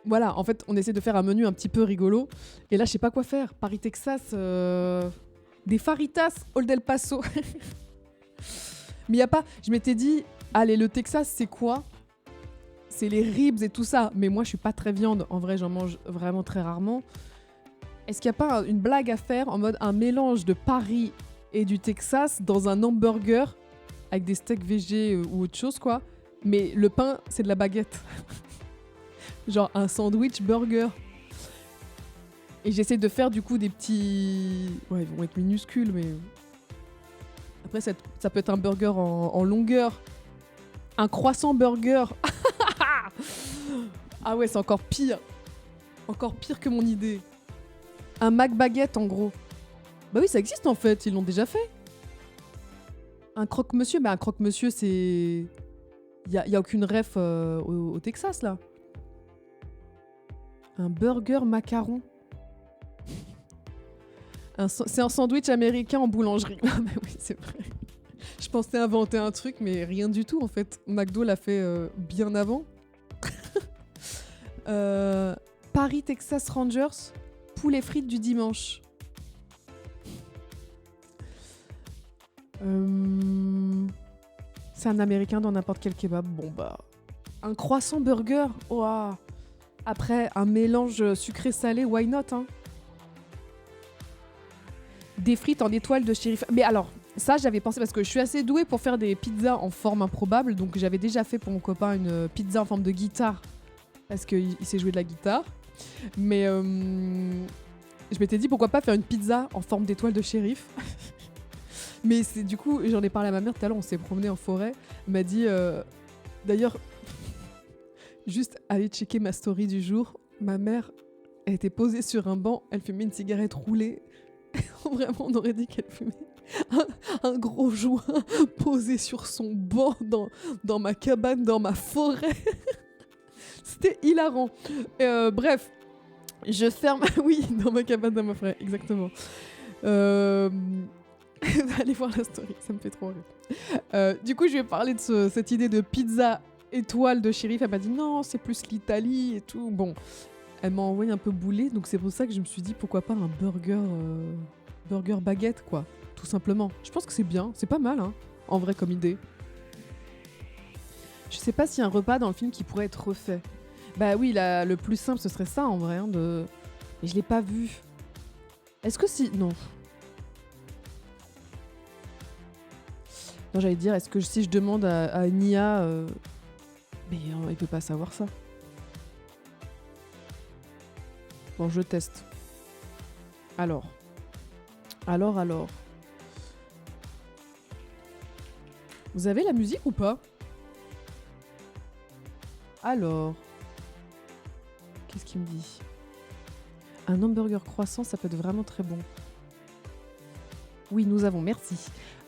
A: voilà, en fait, on essaie de faire un menu un petit peu rigolo. Et là, je sais pas quoi faire. Paris, Texas, des faritas, Old El Paso. Mais y a pas... Je m'étais dit, allez, le Texas, c'est quoi? C'est les ribs et tout ça. Mais moi, je suis pas très viande. En vrai, j'en mange vraiment très rarement. Est-ce qu'il y a pas une blague à faire en mode un mélange de Paris et du Texas dans un hamburger avec des steaks végés ou autre chose, quoi. Mais le pain, c'est de la baguette. Genre un sandwich burger. Et j'essaie de faire du coup des petits... Ouais, ils vont être minuscules, mais... Après, ça peut être un burger en longueur. Un croissant burger. Ah ouais, c'est encore pire. Encore pire que mon idée. Un Mac baguette, en gros. Bah oui, ça existe en fait, ils l'ont déjà fait. Un croque-monsieur, bah un croque-monsieur, c'est... Y a aucune ref au Texas, là. Un burger macaron. C'est un sandwich américain en boulangerie. Ah mais oui, c'est vrai. Je pensais inventer un truc, mais rien du tout, en fait. McDo l'a fait bien avant. Paris, Texas Rangers, poulet frites du dimanche. C'est un américain dans n'importe quel kebab. Bon bah... Un croissant burger. Ouah. Après, un mélange sucré-salé, why not, hein? Des frites en étoile de shérif. Mais alors, ça, j'avais pensé parce que je suis assez douée pour faire des pizzas en forme improbable. Donc, j'avais déjà fait pour mon copain une pizza en forme de guitare parce qu'il sait jouer de la guitare. Mais je m'étais dit pourquoi pas faire une pizza en forme d'étoile de shérif. Mais c'est du coup, j'en ai parlé à ma mère tout à l'heure, on s'est promené en forêt. Elle m'a dit, d'ailleurs, juste aller checker ma story du jour. Ma mère Elle était posée sur un banc, elle fumait une cigarette roulée. Vraiment, on aurait dit qu'elle fumait un gros joint posé sur son banc dans ma cabane, dans ma forêt. C'était hilarant. Bref, je ferme... Oui, dans ma cabane, dans ma forêt, exactement. Allez voir la story, ça me fait trop rire. Du coup, je lui ai parlé de cette idée de pizza étoile de shérif. Elle m'a dit non, c'est plus l'Italie et tout. Bon, elle m'a envoyé un peu bouler, donc c'est pour ça que je me suis dit pourquoi pas un burger baguette, quoi. Tout simplement. Je pense que c'est bien, c'est pas mal, hein, en vrai, comme idée. Je sais pas s'il y a un repas dans le film qui pourrait être refait. Bah oui, le plus simple, ce serait ça, en vrai. Hein, Mais je l'ai pas vu. Est-ce que si... Non. Non, j'allais dire, est-ce que si je demande à Nia... Mais il peut pas savoir ça. Bon, je teste. Alors. Vous avez la musique ou pas? Alors. Qu'est-ce qu'il me dit? Un hamburger croissant, ça peut être vraiment très bon. Oui, nous avons, merci.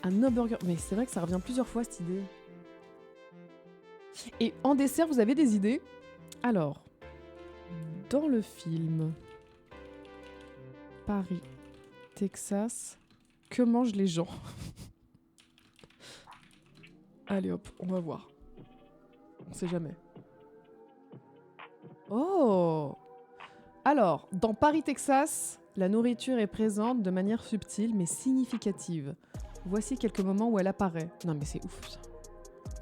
A: Un hamburger... Mais c'est vrai que ça revient plusieurs fois, cette idée. Et en dessert, vous avez des idées? Alors, dans le film Paris, Texas, que mangent les gens? Allez hop, on va voir. On sait jamais. Oh! Alors, dans Paris, Texas, la nourriture est présente de manière subtile mais significative. Voici quelques moments où elle apparaît. Non mais c'est ouf ça.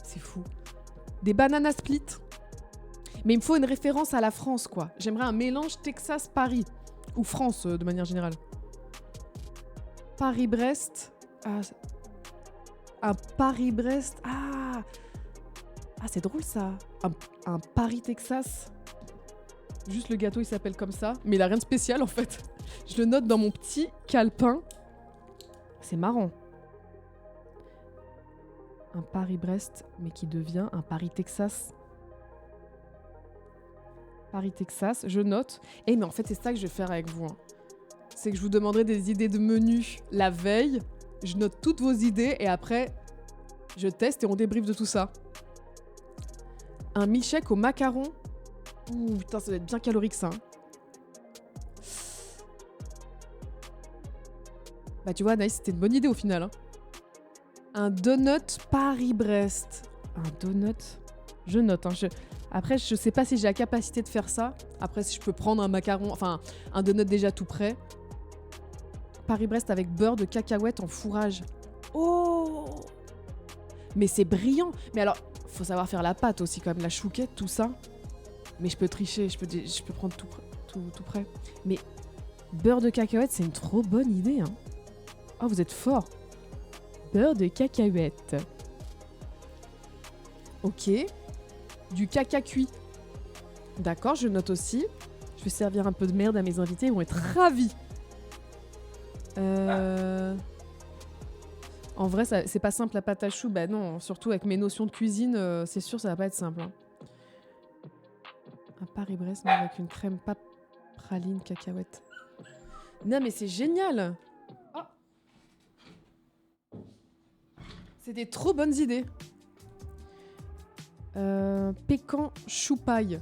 A: C'est fou. Des bananas split. Mais il me faut une référence à la France, quoi. J'aimerais un mélange Texas-Paris. Ou France, de manière générale. Paris-Brest. Ah, un Paris-Brest. Ah, c'est drôle, ça. Un Paris-Texas. Juste le gâteau, il s'appelle comme ça. Mais il a rien de spécial, en fait. Je le note dans mon petit calepin. C'est marrant. Un Paris-Brest, mais qui devient un Paris-Texas. Paris-Texas, je note. Mais en fait, c'est ça que je vais faire avec vous. Hein. C'est que je vous demanderai des idées de menu la veille. Je note toutes vos idées et après, je teste et on débriefe de tout ça. Un milkshake au macaron. Ouh, putain, ça doit être bien calorique, ça. Hein. Bah, tu vois, Anaïs, c'était une bonne idée au final. Hein. Un donut Paris-Brest. Un donut. Je note. Hein. Après, je sais pas si j'ai la capacité de faire ça. Après, si je peux prendre un macaron, enfin, un donut déjà tout prêt. Paris-Brest avec beurre de cacahuète en fourrage. Oh! Mais c'est brillant. Mais alors, faut savoir faire la pâte aussi, quand même, la chouquette, tout ça. Mais je peux tricher, je peux prendre tout prêt. Mais beurre de cacahuète, c'est une trop bonne idée. Hein. Oh, vous êtes fort. Beurre de cacahuète. Ok. Du caca cuit. D'accord, je note aussi. Je vais servir un peu de merde à mes invités, ils vont être ravis. En vrai, c'est pas simple la pâte à choux. Bah non, surtout avec mes notions de cuisine, c'est sûr, ça va pas être simple. Hein. Un Paris-Brest, mais avec une crème pas praline cacahuète. Non, mais c'est génial! Oh. C'est des trop bonnes idées. Pécan choupaille.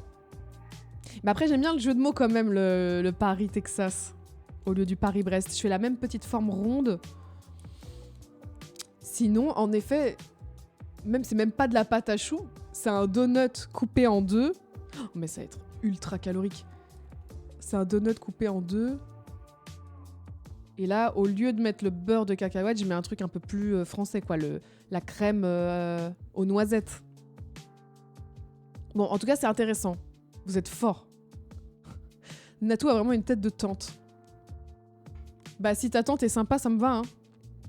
A: Mais après, j'aime bien le jeu de mots quand même, le Paris-Texas. Au lieu du Paris-Brest. Je fais la même petite forme ronde. Sinon, en effet, c'est même pas de la pâte à choux. C'est un donut coupé en deux. Oh, mais ça va être ultra calorique. C'est un donut coupé en deux. Et là, au lieu de mettre le beurre de cacahuète, je mets un truc un peu plus français, quoi. La crème aux noisettes. Bon, en tout cas, c'est intéressant. Vous êtes fort. Natou a vraiment une tête de tante. Bah, si ta tante est sympa, ça me va. Hein.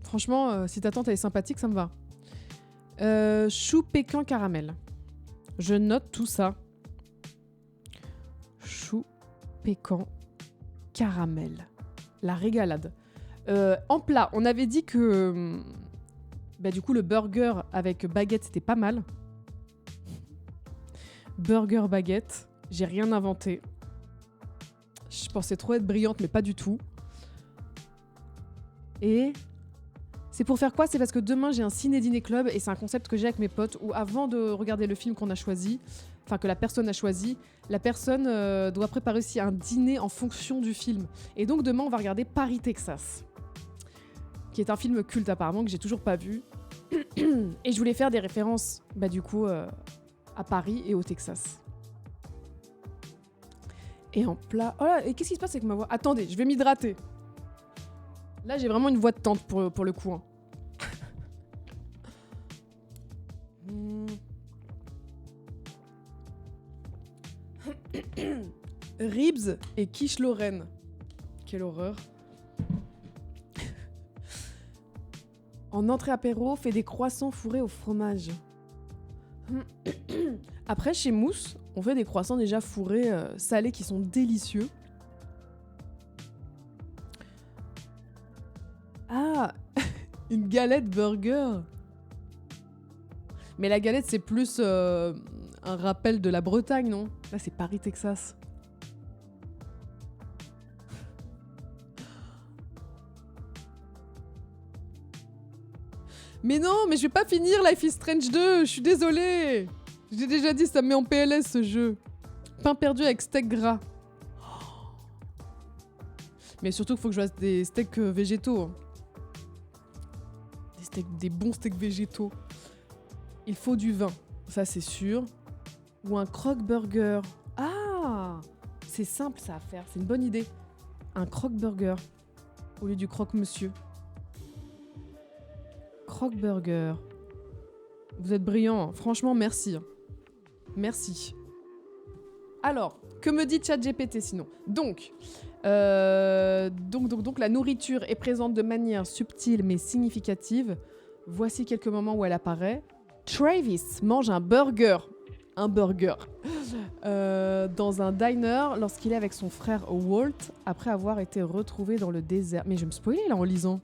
A: Franchement, si ta tante elle est sympathique, ça me va. Chou pécan caramel. Je note tout ça. Chou pécan caramel. La régalade. En plat, on avait dit que du coup le burger avec baguette c'était pas mal. Burger baguette, j'ai rien inventé. Je pensais trop être brillante, mais pas du tout. Et c'est pour faire quoi? C'est parce que demain, j'ai un ciné-dîner club et c'est un concept que j'ai avec mes potes où avant de regarder le film qu'on a choisi, enfin que la personne a choisi, la personne doit préparer aussi un dîner en fonction du film. Et donc demain, on va regarder Paris, Texas, qui est un film culte apparemment que j'ai toujours pas vu. Et je voulais faire des références, du coup, à Paris et au Texas. Et en plat... Oh là, et qu'est-ce qui se passe avec ma voix? Attendez, je vais m'hydrater. Là, j'ai vraiment une voix de tante pour le coup. Hein. Ribs et quiche Lorraine. Quelle horreur. En entrée apéro, fait des croissants fourrés au fromage. Après, chez Mousse, on fait des croissants déjà fourrés salés qui sont délicieux. Ah, une galette burger. Mais la galette, c'est plus un rappel de la Bretagne, non? Là, c'est Paris, Texas. Mais non, mais je vais pas finir Life is Strange 2, je suis désolée. J'ai déjà dit, ça me met en PLS ce jeu. Pain perdu avec steak gras. Mais surtout qu'il faut que je fasse des steaks végétaux. Des bons steaks végétaux. Il faut du vin, ça c'est sûr. Ou un croque-burger. Ah, c'est simple ça à faire, c'est une bonne idée. Un croque-burger au lieu du croque-monsieur. Croque-burger. Vous êtes brillant, franchement merci. Merci. Alors, que me dit ChatGPT sinon? Donc, la nourriture est présente de manière subtile mais significative. Voici quelques moments où elle apparaît. Travis mange un burger. Dans un diner lorsqu'il est avec son frère Walt après avoir été retrouvé dans le désert. Mais je vais me spoiler là en lisant.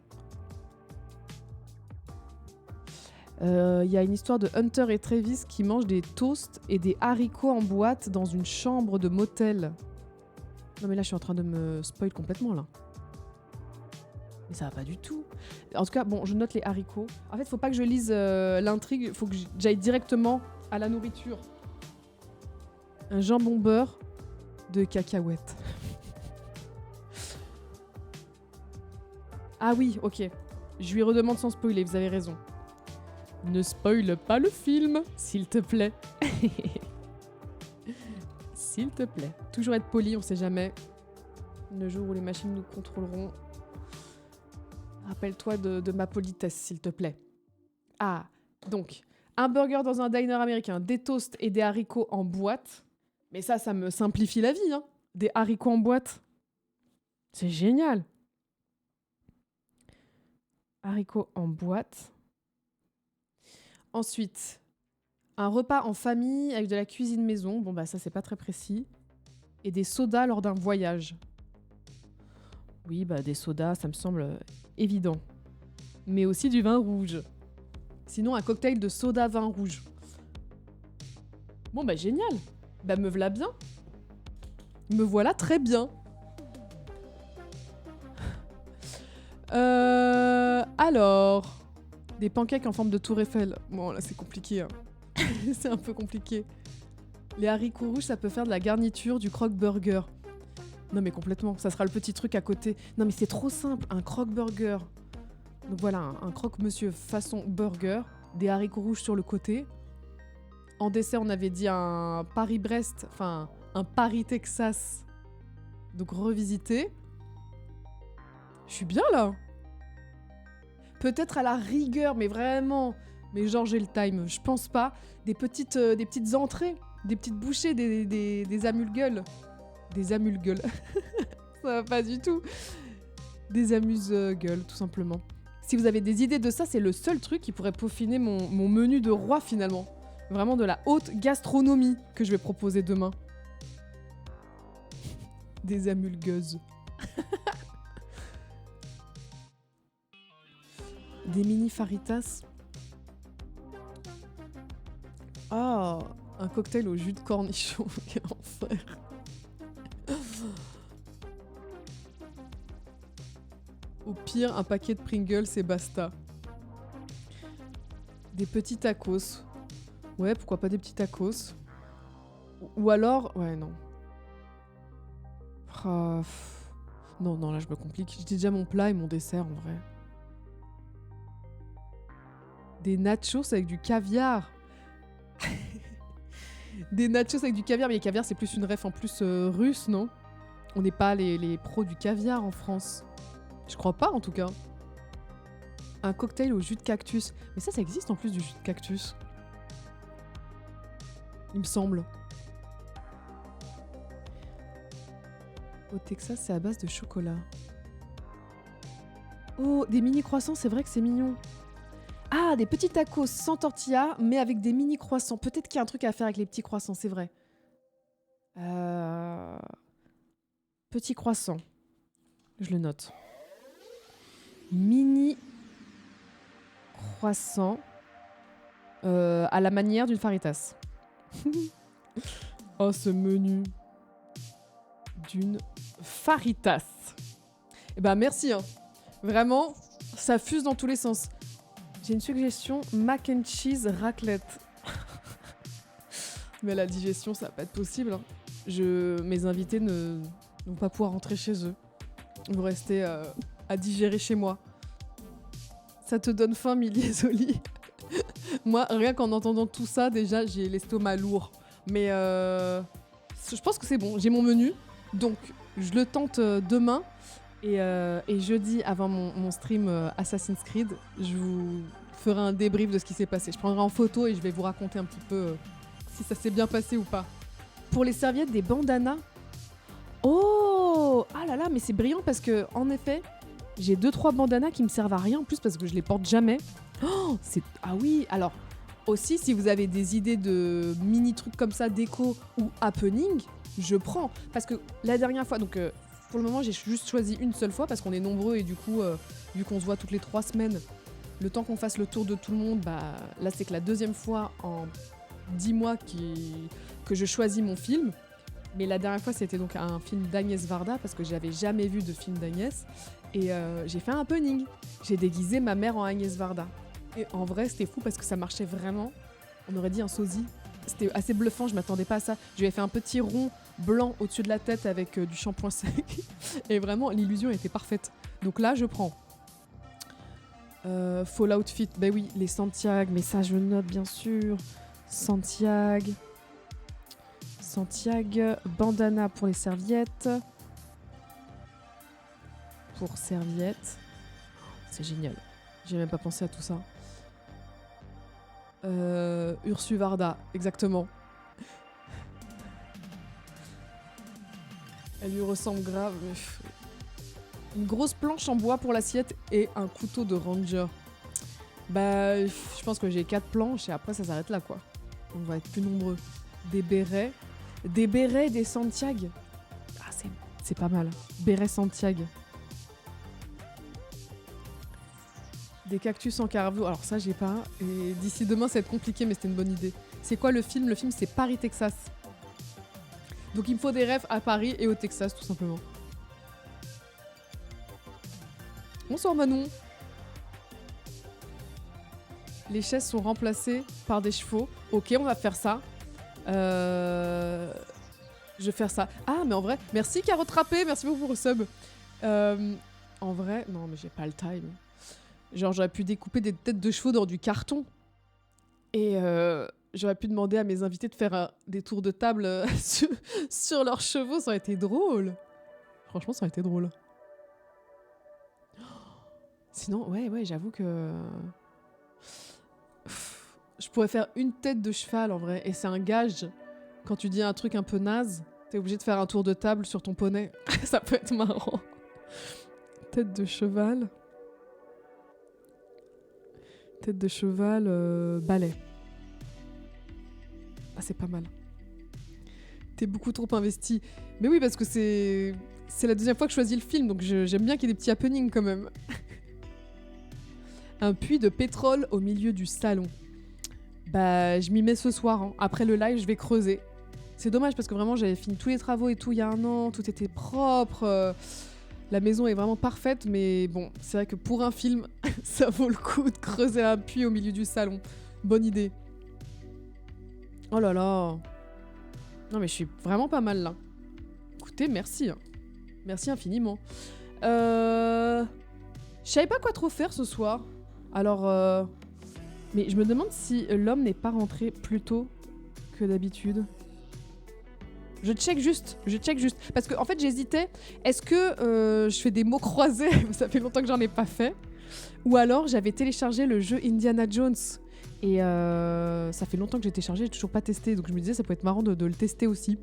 A: Y a une histoire de Hunter et Travis qui mangent des toasts et des haricots en boîte dans une chambre de motel. Non mais là je suis en train de me spoil complètement là. Mais ça va pas du tout. En tout cas, bon, je note les haricots. En fait, faut pas que je lise l'intrigue, faut que j'aille directement à la nourriture. Un jambon beurre de cacahuètes. Ah oui, ok. Je lui redemande sans spoiler, vous avez raison. Ne spoile pas le film, s'il te plaît. S'il te plaît. Toujours être poli, on sait jamais. Le jour où les machines nous contrôleront. Rappelle-toi de ma politesse, s'il te plaît. Ah, donc, un burger dans un diner américain, des toasts et des haricots en boîte. Mais ça me simplifie la vie, hein. Des haricots en boîte. C'est génial. Haricots en boîte. Ensuite, un repas en famille avec de la cuisine maison. Bon, bah ça, c'est pas très précis. Et des sodas lors d'un voyage. Oui, bah des sodas, ça me semble évident. Mais aussi du vin rouge. Sinon, un cocktail de soda vin rouge. Bon, bah génial. Bah me voilà bien. Me voilà très bien. Alors... Des pancakes en forme de tour Eiffel. Bon, là, c'est compliqué. Hein. C'est un peu compliqué. Les haricots rouges, ça peut faire de la garniture du croque-burger. Non, mais complètement. Ça sera le petit truc à côté. Non, mais c'est trop simple. Un croque-burger. Donc voilà, un croque-monsieur façon burger. Des haricots rouges sur le côté. En dessert, on avait dit un Paris-Brest. Enfin, un Paris-Texas. Donc revisité. Je suis bien, là. Peut-être à la rigueur, mais vraiment. Mais genre, j'ai le time. Je pense pas. Des petites entrées. Des petites bouchées. Des amuse-gueules. Des amuse-gueules. Ça va pas du tout. Des amuse-gueules, tout simplement. Si vous avez des idées de ça, c'est le seul truc qui pourrait peaufiner mon menu de roi, finalement. Vraiment de la haute gastronomie que je vais proposer demain. Des amuse-gueuses. Des mini faritas. Ah, un cocktail au jus de cornichon. Quel enfer. Au pire, un paquet de Pringles et basta. Des petits tacos. Ouais, pourquoi pas des petits tacos. Ou alors... Ouais, non. Non, non, là, je me complique. J'ai déjà mon plat et mon dessert, en vrai. Des nachos avec du caviar. Des nachos avec du caviar. Mais les caviar, c'est plus une ref en plus russe, non? On n'est pas les pros du caviar en France. Je crois pas, en tout cas. Un cocktail au jus de cactus. Mais ça existe en plus du jus de cactus. Il me semble. Au Texas, c'est à base de chocolat. Oh, des mini croissants, c'est vrai que c'est mignon. Ah, des petits tacos sans tortilla, mais avec des mini croissants. Peut-être qu'il y a un truc à faire avec les petits croissants, c'est vrai. Petits croissants. Je le note. Mini croissant à la manière d'une faritas. Oh, ce menu d'une faritas. Eh ben merci, hein. Vraiment, ça fuse dans tous les sens. J'ai une suggestion, mac and cheese raclette. Mais la digestion, ça va pas être possible, hein. Mes invités ne vont pas pouvoir rentrer chez eux. Ils vont rester à digérer chez moi. Ça te donne faim, Milly et Zoli. Moi, rien qu'en entendant tout ça, déjà, j'ai l'estomac lourd. Mais je pense que c'est bon. J'ai mon menu. Donc, je le tente demain. Et jeudi, avant mon stream Assassin's Creed, je vous ferai un débrief de ce qui s'est passé. Je prendrai en photo et je vais vous raconter un petit peu si ça s'est bien passé ou pas. Pour les serviettes, des bandanas. Oh! Ah là là, mais c'est brillant parce que, en effet, j'ai 2-3 bandanas qui me servent à rien en plus parce que je les porte jamais. Oh, ah oui, alors aussi si vous avez des idées de mini trucs comme ça, déco ou happening, je prends. Parce que la dernière fois, donc pour le moment j'ai juste choisi une seule fois parce qu'on est nombreux et du coup, vu qu'on se voit toutes les 3 semaines, le temps qu'on fasse le tour de tout le monde, bah là c'est que la deuxième fois en 10 mois que je choisis mon film. Mais la dernière fois c'était donc un film d'Agnès Varda parce que j'avais jamais vu de film d'Agnès. Et j'ai fait un happening. J'ai déguisé ma mère en Agnès Varda. Et en vrai, c'était fou parce que ça marchait vraiment. On aurait dit un sosie. C'était assez bluffant, je m'attendais pas à ça. Je lui ai fait un petit rond blanc au-dessus de la tête avec du shampoing sec. Et vraiment, l'illusion était parfaite. Donc là, je prends. Fallout Fit, ben oui, les Santiago. Mais ça, je note bien sûr. Santiago, bandana pour les serviettes. Pour serviettes. C'est génial. J'ai même pas pensé à tout ça. Ursu Varda, exactement. Elle lui ressemble grave. Une grosse planche en bois pour l'assiette et un couteau de ranger. Bah, je pense que j'ai 4 planches et après ça s'arrête là, quoi. On va être plus nombreux. Des bérets, des Santiago. Ah, c'est pas mal. Bérets Santiago. Des cactus en caravo, alors ça j'ai pas. Et d'ici demain ça va être compliqué mais c'était une bonne idée. C'est quoi le film? Le film c'est Paris, Texas. Donc il me faut des rêves à Paris et au Texas tout simplement. Bonsoir Manon. Les chaises sont remplacées par des chevaux. Ok, on va faire ça. Je vais faire ça. Ah mais en vrai, merci Carotte Râpée, merci beaucoup pour le sub. En vrai, non mais j'ai pas le time. Genre, j'aurais pu découper des têtes de chevaux dans du carton. Et j'aurais pu demander à mes invités de faire des tours de table sur leurs chevaux. Ça aurait été drôle. Franchement, ça aurait été drôle. Sinon, ouais, j'avoue que... Je pourrais faire une tête de cheval, en vrai. Et c'est un gage. Quand tu dis un truc un peu naze, t'es obligé de faire un tour de table sur ton poney. Ça peut être marrant. Tête de cheval... Tête de cheval, balai. Ah, c'est pas mal. T'es beaucoup trop investi. Mais oui, parce que c'est la deuxième fois que je choisis le film, donc j'aime bien qu'il y ait des petits happenings quand même. Un puits de pétrole au milieu du salon. Bah, je m'y mets ce soir. Hein. Après le live, je vais creuser. C'est dommage parce que vraiment, j'avais fini tous les travaux et tout il y a un an. Tout était propre. La maison est vraiment parfaite, mais bon, c'est vrai que pour un film, ça vaut le coup de creuser un puits au milieu du salon. Bonne idée. Oh là là. Non mais je suis vraiment pas mal là. Écoutez, merci. Merci infiniment. Je savais pas quoi trop faire ce soir. Alors, mais je me demande si l'homme n'est pas rentré plus tôt que d'habitude. Je check juste. Parce que en fait, j'hésitais. Est-ce que je fais des mots croisés? Ça fait longtemps que j'en ai pas fait. Ou alors, j'avais téléchargé le jeu Indiana Jones. Et ça fait longtemps que j'ai téléchargé, j'ai toujours pas testé. Donc je me disais, ça peut être marrant de le tester aussi.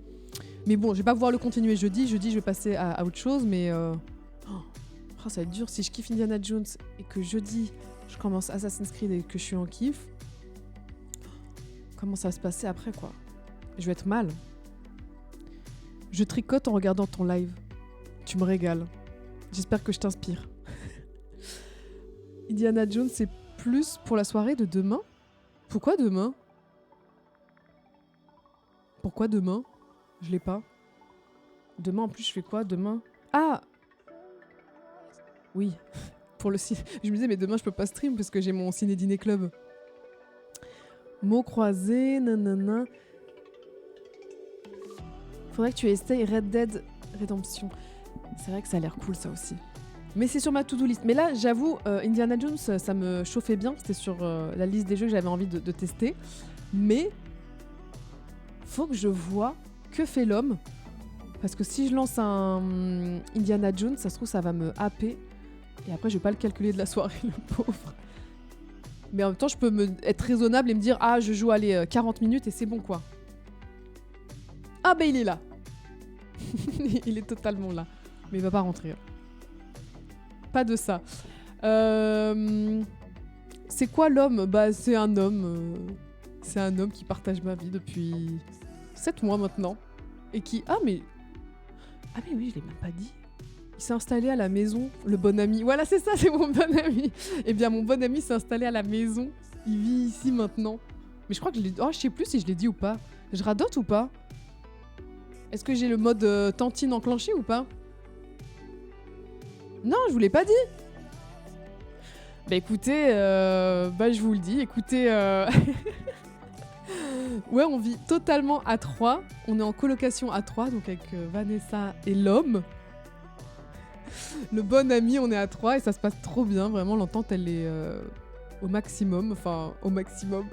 A: Mais bon, je vais pas pouvoir le continuer jeudi. Jeudi, je vais passer à autre chose. Mais ça va être dur. Si je kiffe Indiana Jones et que jeudi, je commence Assassin's Creed et que je suis en kiff, comment ça va se passer après, quoi? Je vais être mal. Je tricote en regardant ton live. Tu me régales. J'espère que je t'inspire. Indiana Jones, c'est plus pour la soirée de demain? Pourquoi demain? Pourquoi demain? Je l'ai pas. Demain, en plus, je fais quoi demain? Ah! Oui. Pour le ciné. Je me disais, mais demain, je peux pas stream parce que j'ai mon ciné-dîner club. Mots croisés, nanana. Faudrait que tu essayes Red Dead Redemption. C'est vrai que ça a l'air cool, ça aussi. Mais c'est sur ma to-do list. Mais là, j'avoue, Indiana Jones, ça me chauffait bien. C'était sur la liste des jeux que j'avais envie de tester. Mais faut que je vois que fait l'homme. Parce que si je lance un Indiana Jones, ça se trouve, ça va me happer. Et après, je vais pas le calculer de la soirée, le pauvre. Mais en même temps, je peux être raisonnable et me dire, ah, je joue, allez, 40 minutes et c'est bon, quoi. Ah, bah, il est là. Il est totalement là. Mais il va pas rentrer. Pas de ça. C'est quoi l'homme? Bah, c'est un homme. C'est un homme qui partage ma vie depuis 7 mois maintenant. Et qui... Ah, mais oui, je l'ai même pas dit. Il s'est installé à la maison, le bon ami. Voilà, c'est ça, c'est mon bon ami. Eh bien, mon bon ami s'est installé à la maison. Il vit ici maintenant. Mais je crois que je l'ai... Oh, je sais plus si je l'ai dit ou pas. Je radote ou pas? Est-ce que j'ai le mode tantine enclenché ou pas? Non, je vous l'ai pas dit. Bah écoutez, je vous le dis. Écoutez, ouais, on vit totalement à 3. On est en colocation à 3, donc avec Vanessa et l'homme. Le bon ami, on est à 3 et ça se passe trop bien. Vraiment, l'entente, elle est au maximum. Enfin, au maximum.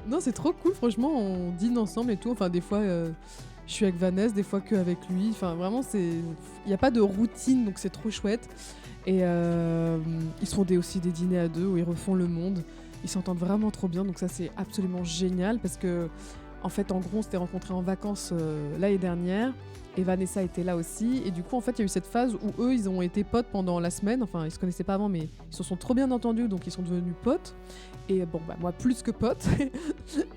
A: Non, c'est trop cool, franchement. On dîne ensemble et tout. Enfin, des fois, je suis avec Vanessa, des fois qu'avec lui. Enfin, vraiment, il n'y a pas de routine, donc c'est trop chouette. Et ils se font aussi des dîners à deux où ils refont le monde. Ils s'entendent vraiment trop bien, donc ça, c'est absolument génial parce que, en fait, en gros, on s'était rencontrés en vacances l'année dernière. Et Vanessa était là aussi. Et du coup, en fait, il y a eu cette phase où eux, ils ont été potes pendant la semaine. Enfin, ils se connaissaient pas avant, mais ils se sont trop bien entendus, donc ils sont devenus potes. Et bon, bah, moi, plus que pote.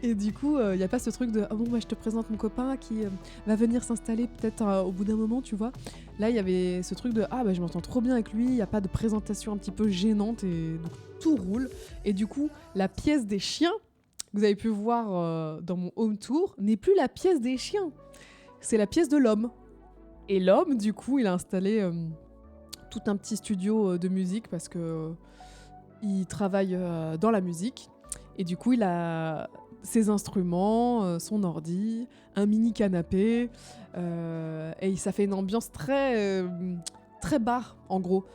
A: Et du coup, il n'y a pas ce truc de « Ah bon, bah, je te présente mon copain qui va venir s'installer peut-être au bout d'un moment, tu vois ?» Là, il y avait ce truc de « Ah, bah, je m'entends trop bien avec lui. Il n'y a pas de présentation un petit peu gênante. » Et donc, tout roule. Et du coup, la pièce des chiens, que vous avez pu voir dans mon home tour, n'est plus la pièce des chiens. C'est la pièce de l'homme. Et l'homme, du coup, il a installé tout un petit studio de musique parce que il travaille dans la musique. Et du coup, il a ses instruments, son ordi, un mini canapé. Et ça fait une ambiance très, très bar, en gros.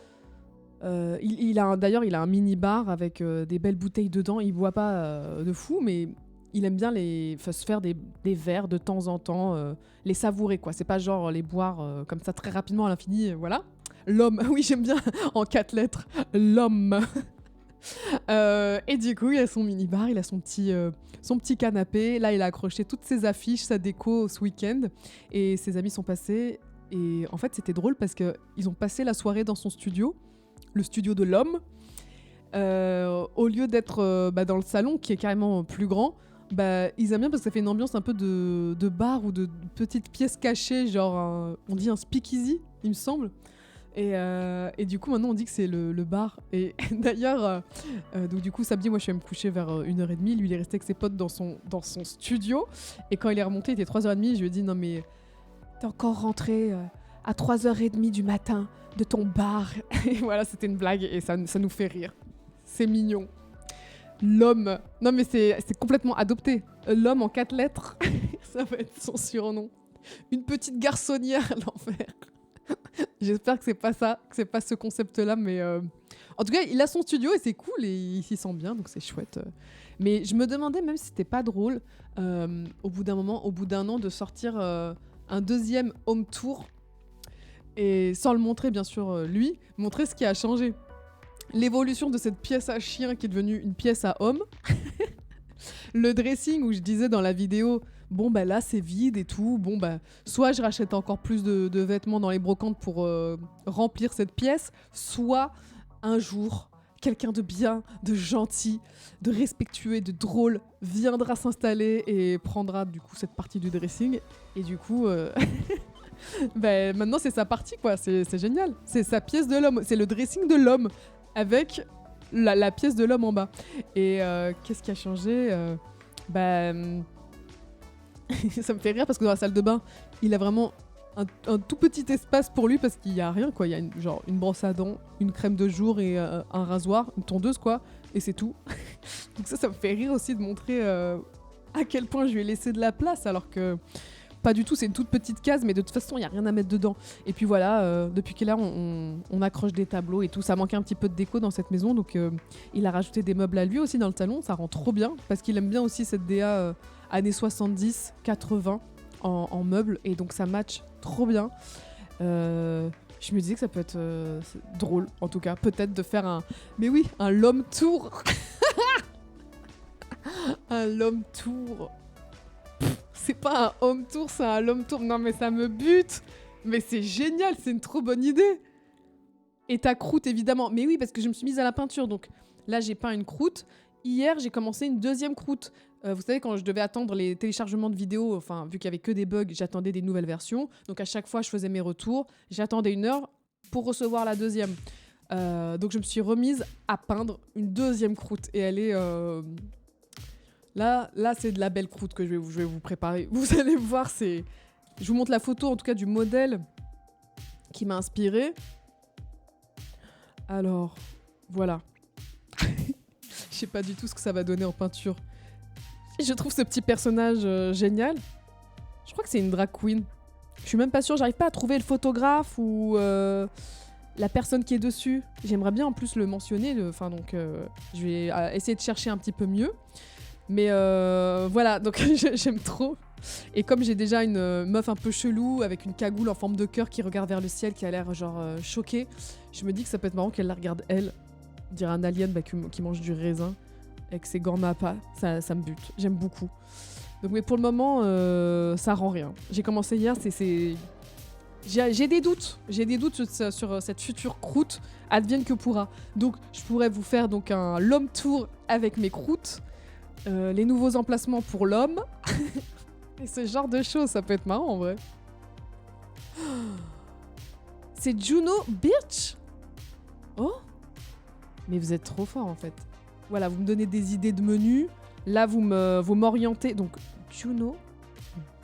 A: D'ailleurs, il a un mini bar avec des belles bouteilles dedans. Il boit pas de fou, mais il aime bien se faire des verres de temps en temps, les savourer, quoi. C'est pas genre les boire comme ça très rapidement à l'infini, voilà. L'homme, oui, j'aime bien en 4 lettres, l'homme. Et du coup, il a son mini-bar, il a son petit canapé. Là, il a accroché toutes ses affiches, sa déco ce week-end. Et ses amis sont passés. Et en fait, c'était drôle parce qu'ils ont passé la soirée dans son studio, le studio de l'homme. Au lieu d'être dans le salon, qui est carrément plus grand, ils aiment bien parce que ça fait une ambiance un peu de bar ou de petite pièce cachée, genre on dit un speakeasy, il me semble. Et du coup, maintenant, on dit que c'est le bar. Et d'ailleurs, donc du coup, samedi, moi, je suis allée me coucher vers 1h30. Lui, il est resté avec ses potes dans son studio. Et quand il est remonté, il était 3h30. Je lui ai dit, non, mais t'es encore rentré à 3h30 du matin de ton bar. Et voilà, c'était une blague et ça nous fait rire. C'est mignon. L'homme. Non, mais c'est complètement adopté. L'homme en 4 lettres. Ça va être son surnom. Une petite garçonnière, l'enfer. J'espère que c'est pas ça, que c'est pas ce concept-là, mais en tout cas, il a son studio et c'est cool et il s'y sent bien, donc c'est chouette. Mais je me demandais même si c'était pas drôle, au bout d'un moment, au bout d'un an, de sortir un deuxième home tour et sans le montrer, bien sûr, lui, montrer ce qui a changé. L'évolution de cette pièce à chien qui est devenue une pièce à homme. Le dressing où je disais dans la vidéo, bon bah là c'est vide et tout, bon bah soit je rachète encore plus de vêtements dans les brocantes pour remplir cette pièce, soit un jour quelqu'un de bien, de gentil, de respectueux, de drôle viendra s'installer et prendra du coup cette partie du dressing et du coup bah, maintenant c'est sa partie quoi, c'est génial, c'est sa pièce de l'homme, c'est le dressing de l'homme avec la pièce de l'homme en bas. Et qu'est-ce qui a changé ça me fait rire parce que dans la salle de bain, il a vraiment un tout petit espace pour lui parce qu'il y a rien quoi. Il y a une brosse à dents, une crème de jour et un rasoir, une tondeuse quoi, et c'est tout. Donc ça me fait rire aussi de montrer à quel point je lui ai laissé de la place alors que pas du tout, c'est une toute petite case, mais de toute façon, il n'y a rien à mettre dedans. Et puis voilà, depuis qu'il est là, on accroche des tableaux et tout. Ça manquait un petit peu de déco dans cette maison, donc il a rajouté des meubles à lui aussi dans le salon. Ça rend trop bien, parce qu'il aime bien aussi cette DA années 70, 80 en meubles, et donc ça match trop bien. Je me disais que ça peut être drôle, en tout cas, peut-être de faire un... Mais oui, un L'Homme Tour. Un L'Homme Tour. C'est pas un home tour, c'est un L'Homme Tour. Non mais ça me bute. Mais c'est génial, c'est une trop bonne idée. Et ta croûte évidemment. Mais oui, parce que je me suis mise à la peinture. Donc là, j'ai peint une croûte. Hier, j'ai commencé une deuxième croûte. Vous savez, quand je devais attendre les téléchargements de vidéos, enfin, vu qu'il y avait que des bugs, j'attendais des nouvelles versions. Donc à chaque fois, je faisais mes retours. J'attendais 1 heure pour recevoir la deuxième. Donc je me suis remise à peindre une deuxième croûte. Et elle est... Là, c'est de la belle croûte que je vais vous préparer. Vous allez voir, je vous montre la photo, en tout cas, du modèle qui m'a inspirée. Alors, voilà. Je sais pas du tout ce que ça va donner en peinture. Et je trouve ce petit personnage génial. Je crois que c'est une drag queen. Je suis même pas sûre, j'arrive pas à trouver le photographe ou la personne qui est dessus. J'aimerais bien en plus le mentionner. Donc, je vais essayer de chercher un petit peu mieux. Mais voilà, donc j'aime trop. Et comme j'ai déjà une meuf un peu chelou avec une cagoule en forme de cœur qui regarde vers le ciel, qui a l'air genre choquée, je me dis que ça peut être marrant qu'elle la regarde elle, dire un alien qui mange du raisin avec ses gants Nappa, ça me bute, j'aime beaucoup. Donc mais pour le moment, ça rend rien. J'ai commencé hier, j'ai des doutes sur cette future croûte, advienne que pourra. Donc je pourrais vous faire donc un L'Homme Tour avec mes croûtes. Les nouveaux emplacements pour l'homme et ce genre de choses, ça peut être marrant en vrai. C'est Juno Birch. Oh, mais vous êtes trop fort en fait. Voilà, vous me donnez des idées de menus. Là, vous m'orientez. Donc Juno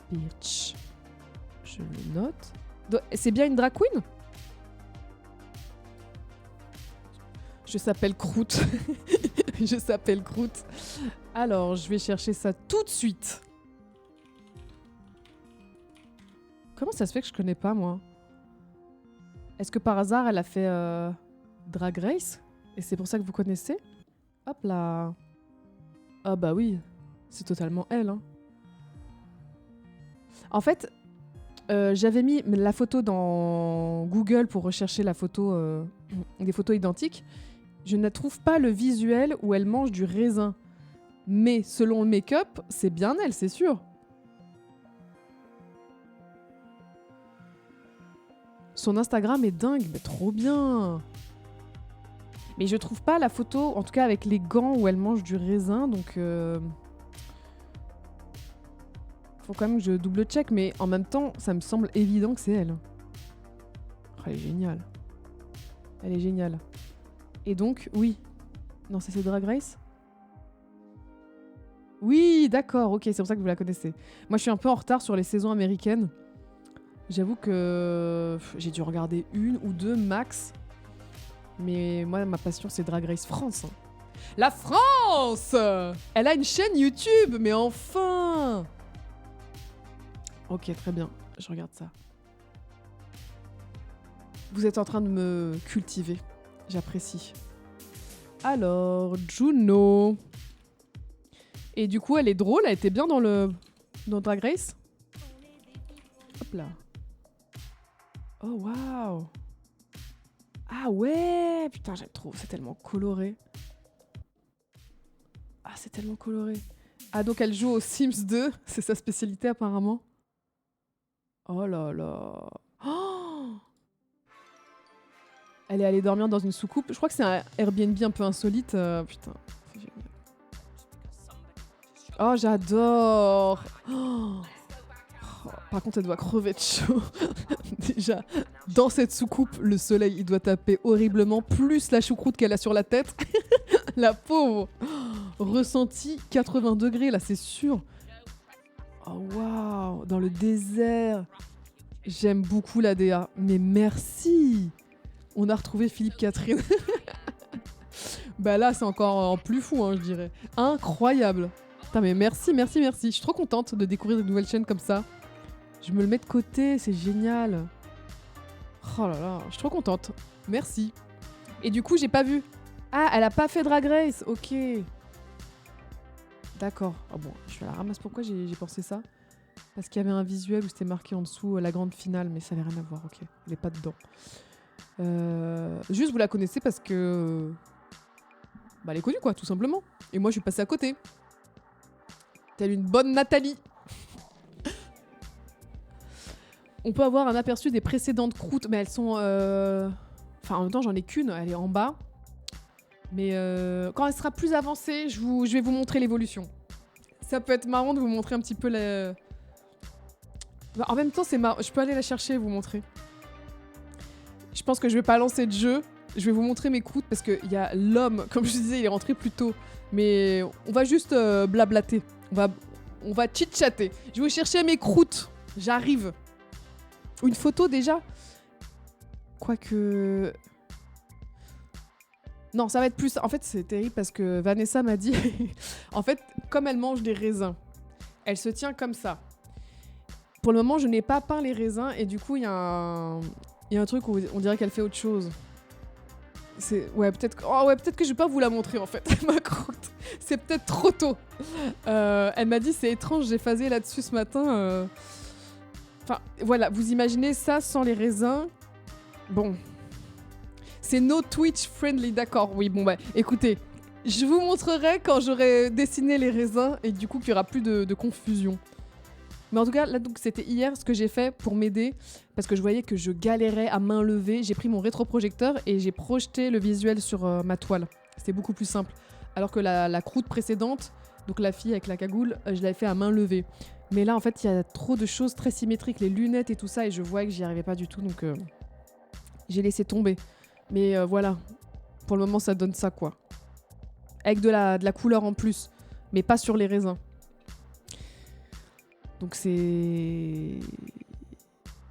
A: Birch, je le note. C'est bien une drag queen. Je s'appelle Croûte. Je s'appelle Croûte. Alors, je vais chercher ça tout de suite. Comment ça se fait que je connais pas, moi ? Est-ce que par hasard, elle a fait Drag Race ? Et c'est pour ça que vous connaissez ? Hop là. Ah bah oui, c'est totalement elle. Hein. En fait, j'avais mis la photo dans Google pour rechercher la photo, des photos identiques. Je ne trouve pas le visuel où elle mange du raisin. Mais selon le make-up, c'est bien elle, c'est sûr. Son Instagram est dingue, mais trop bien. Mais je trouve pas la photo, en tout cas avec les gants où elle mange du raisin, donc... Faut quand même que je double-check, mais en même temps, ça me semble évident que c'est elle. Oh, elle est géniale. Elle est géniale. Et donc, oui. Non, c'est Drag Race ? Oui, d'accord, ok, c'est pour ça que vous la connaissez. Moi, je suis un peu en retard sur les saisons américaines. J'avoue que j'ai dû regarder 1 ou 2 max. Mais moi, ma passion, c'est Drag Race France. Hein. La France! Elle a une chaîne YouTube, mais enfin! Ok, très bien. Je regarde ça. Vous êtes en train de me cultiver. J'apprécie. Alors, Juno. Et du coup, elle est drôle. Elle était bien dans Drag Race. Hop là. Oh, waouh. Ah ouais. Putain, j'aime trop. C'est tellement coloré. Ah, c'est tellement coloré. Ah, donc elle joue aux Sims 2. C'est sa spécialité, apparemment. Oh là là. Oh, elle est allée dormir dans une soucoupe. Je crois que c'est un Airbnb un peu insolite. Putain. Oh, j'adore. Oh. Par contre, elle doit crever de chaud. Déjà, dans cette soucoupe, le soleil, il doit taper horriblement. Plus la choucroute qu'elle a sur la tête. La pauvre. Oh, ressenti 80 degrés, là, c'est sûr. Oh, waouh. Dans le désert. J'aime beaucoup la DA. Mais merci. On a retrouvé Philippe Catherine. Bah là, c'est encore en plus fou, hein, je dirais. Incroyable. Putain, mais merci, merci, merci. Je suis trop contente de découvrir de nouvelles chaînes comme ça. Je me le mets de côté, c'est génial. Oh là là, je suis trop contente. Merci. Et du coup, j'ai pas vu. Ah, elle a pas fait Drag Race. Ok. D'accord. Ah bon, je suis à la ramasse. Pourquoi j'ai pensé ça? Parce qu'il y avait un visuel où c'était marqué en dessous la grande finale, mais ça n'avait rien à voir. Ok, elle est pas dedans. Juste, vous la connaissez parce que... Bah, elle est connue, quoi, tout simplement. Et moi, je suis passée à côté. Telle une bonne Nathalie. On peut avoir un aperçu des précédentes croûtes, mais elles sont... Enfin, en même temps, j'en ai qu'une, elle est en bas. Mais quand elle sera plus avancée, je vais vous montrer l'évolution. Ça peut être marrant de vous montrer un petit peu la... Bah, en même temps, c'est marrant. Je peux aller la chercher et vous montrer. Je pense que je vais pas lancer de jeu. Je vais vous montrer mes croûtes parce qu'il y a l'homme, comme je disais, il est rentré plus tôt. Mais on va juste blablater. On va chit-chatter. Je vais chercher mes croûtes. J'arrive. Une photo déjà? Quoique... Non, ça va être plus... En fait, c'est terrible parce que Vanessa m'a dit... En fait, comme elle mange des raisins, elle se tient comme ça. Pour le moment, je n'ai pas peint les raisins et du coup, il y a un truc où on dirait qu'elle fait autre chose. Ouais, peut-être que je vais pas vous la montrer en fait, ma croûte. C'est peut-être trop tôt. Elle m'a dit c'est étrange, j'ai phasé là-dessus ce matin. Enfin, voilà, vous imaginez ça sans les raisins. Bon. C'est no Twitch friendly, d'accord. Oui, bon bah, écoutez, je vous montrerai quand j'aurai dessiné les raisins et du coup qu'il y aura plus de confusion. Mais en tout cas, là, donc, c'était hier ce que j'ai fait pour m'aider, parce que je voyais que je galérais à main levée. J'ai pris mon rétroprojecteur et j'ai projeté le visuel sur ma toile. C'était beaucoup plus simple. Alors que la croûte précédente, donc la fille avec la cagoule, je l'avais fait à main levée. Mais là, en fait, il y a trop de choses très symétriques, les lunettes et tout ça, et je voyais que j'y arrivais pas du tout, donc j'ai laissé tomber. Mais voilà, pour le moment, ça donne ça, quoi. Avec de la couleur en plus, mais pas sur les raisins. Donc c'est...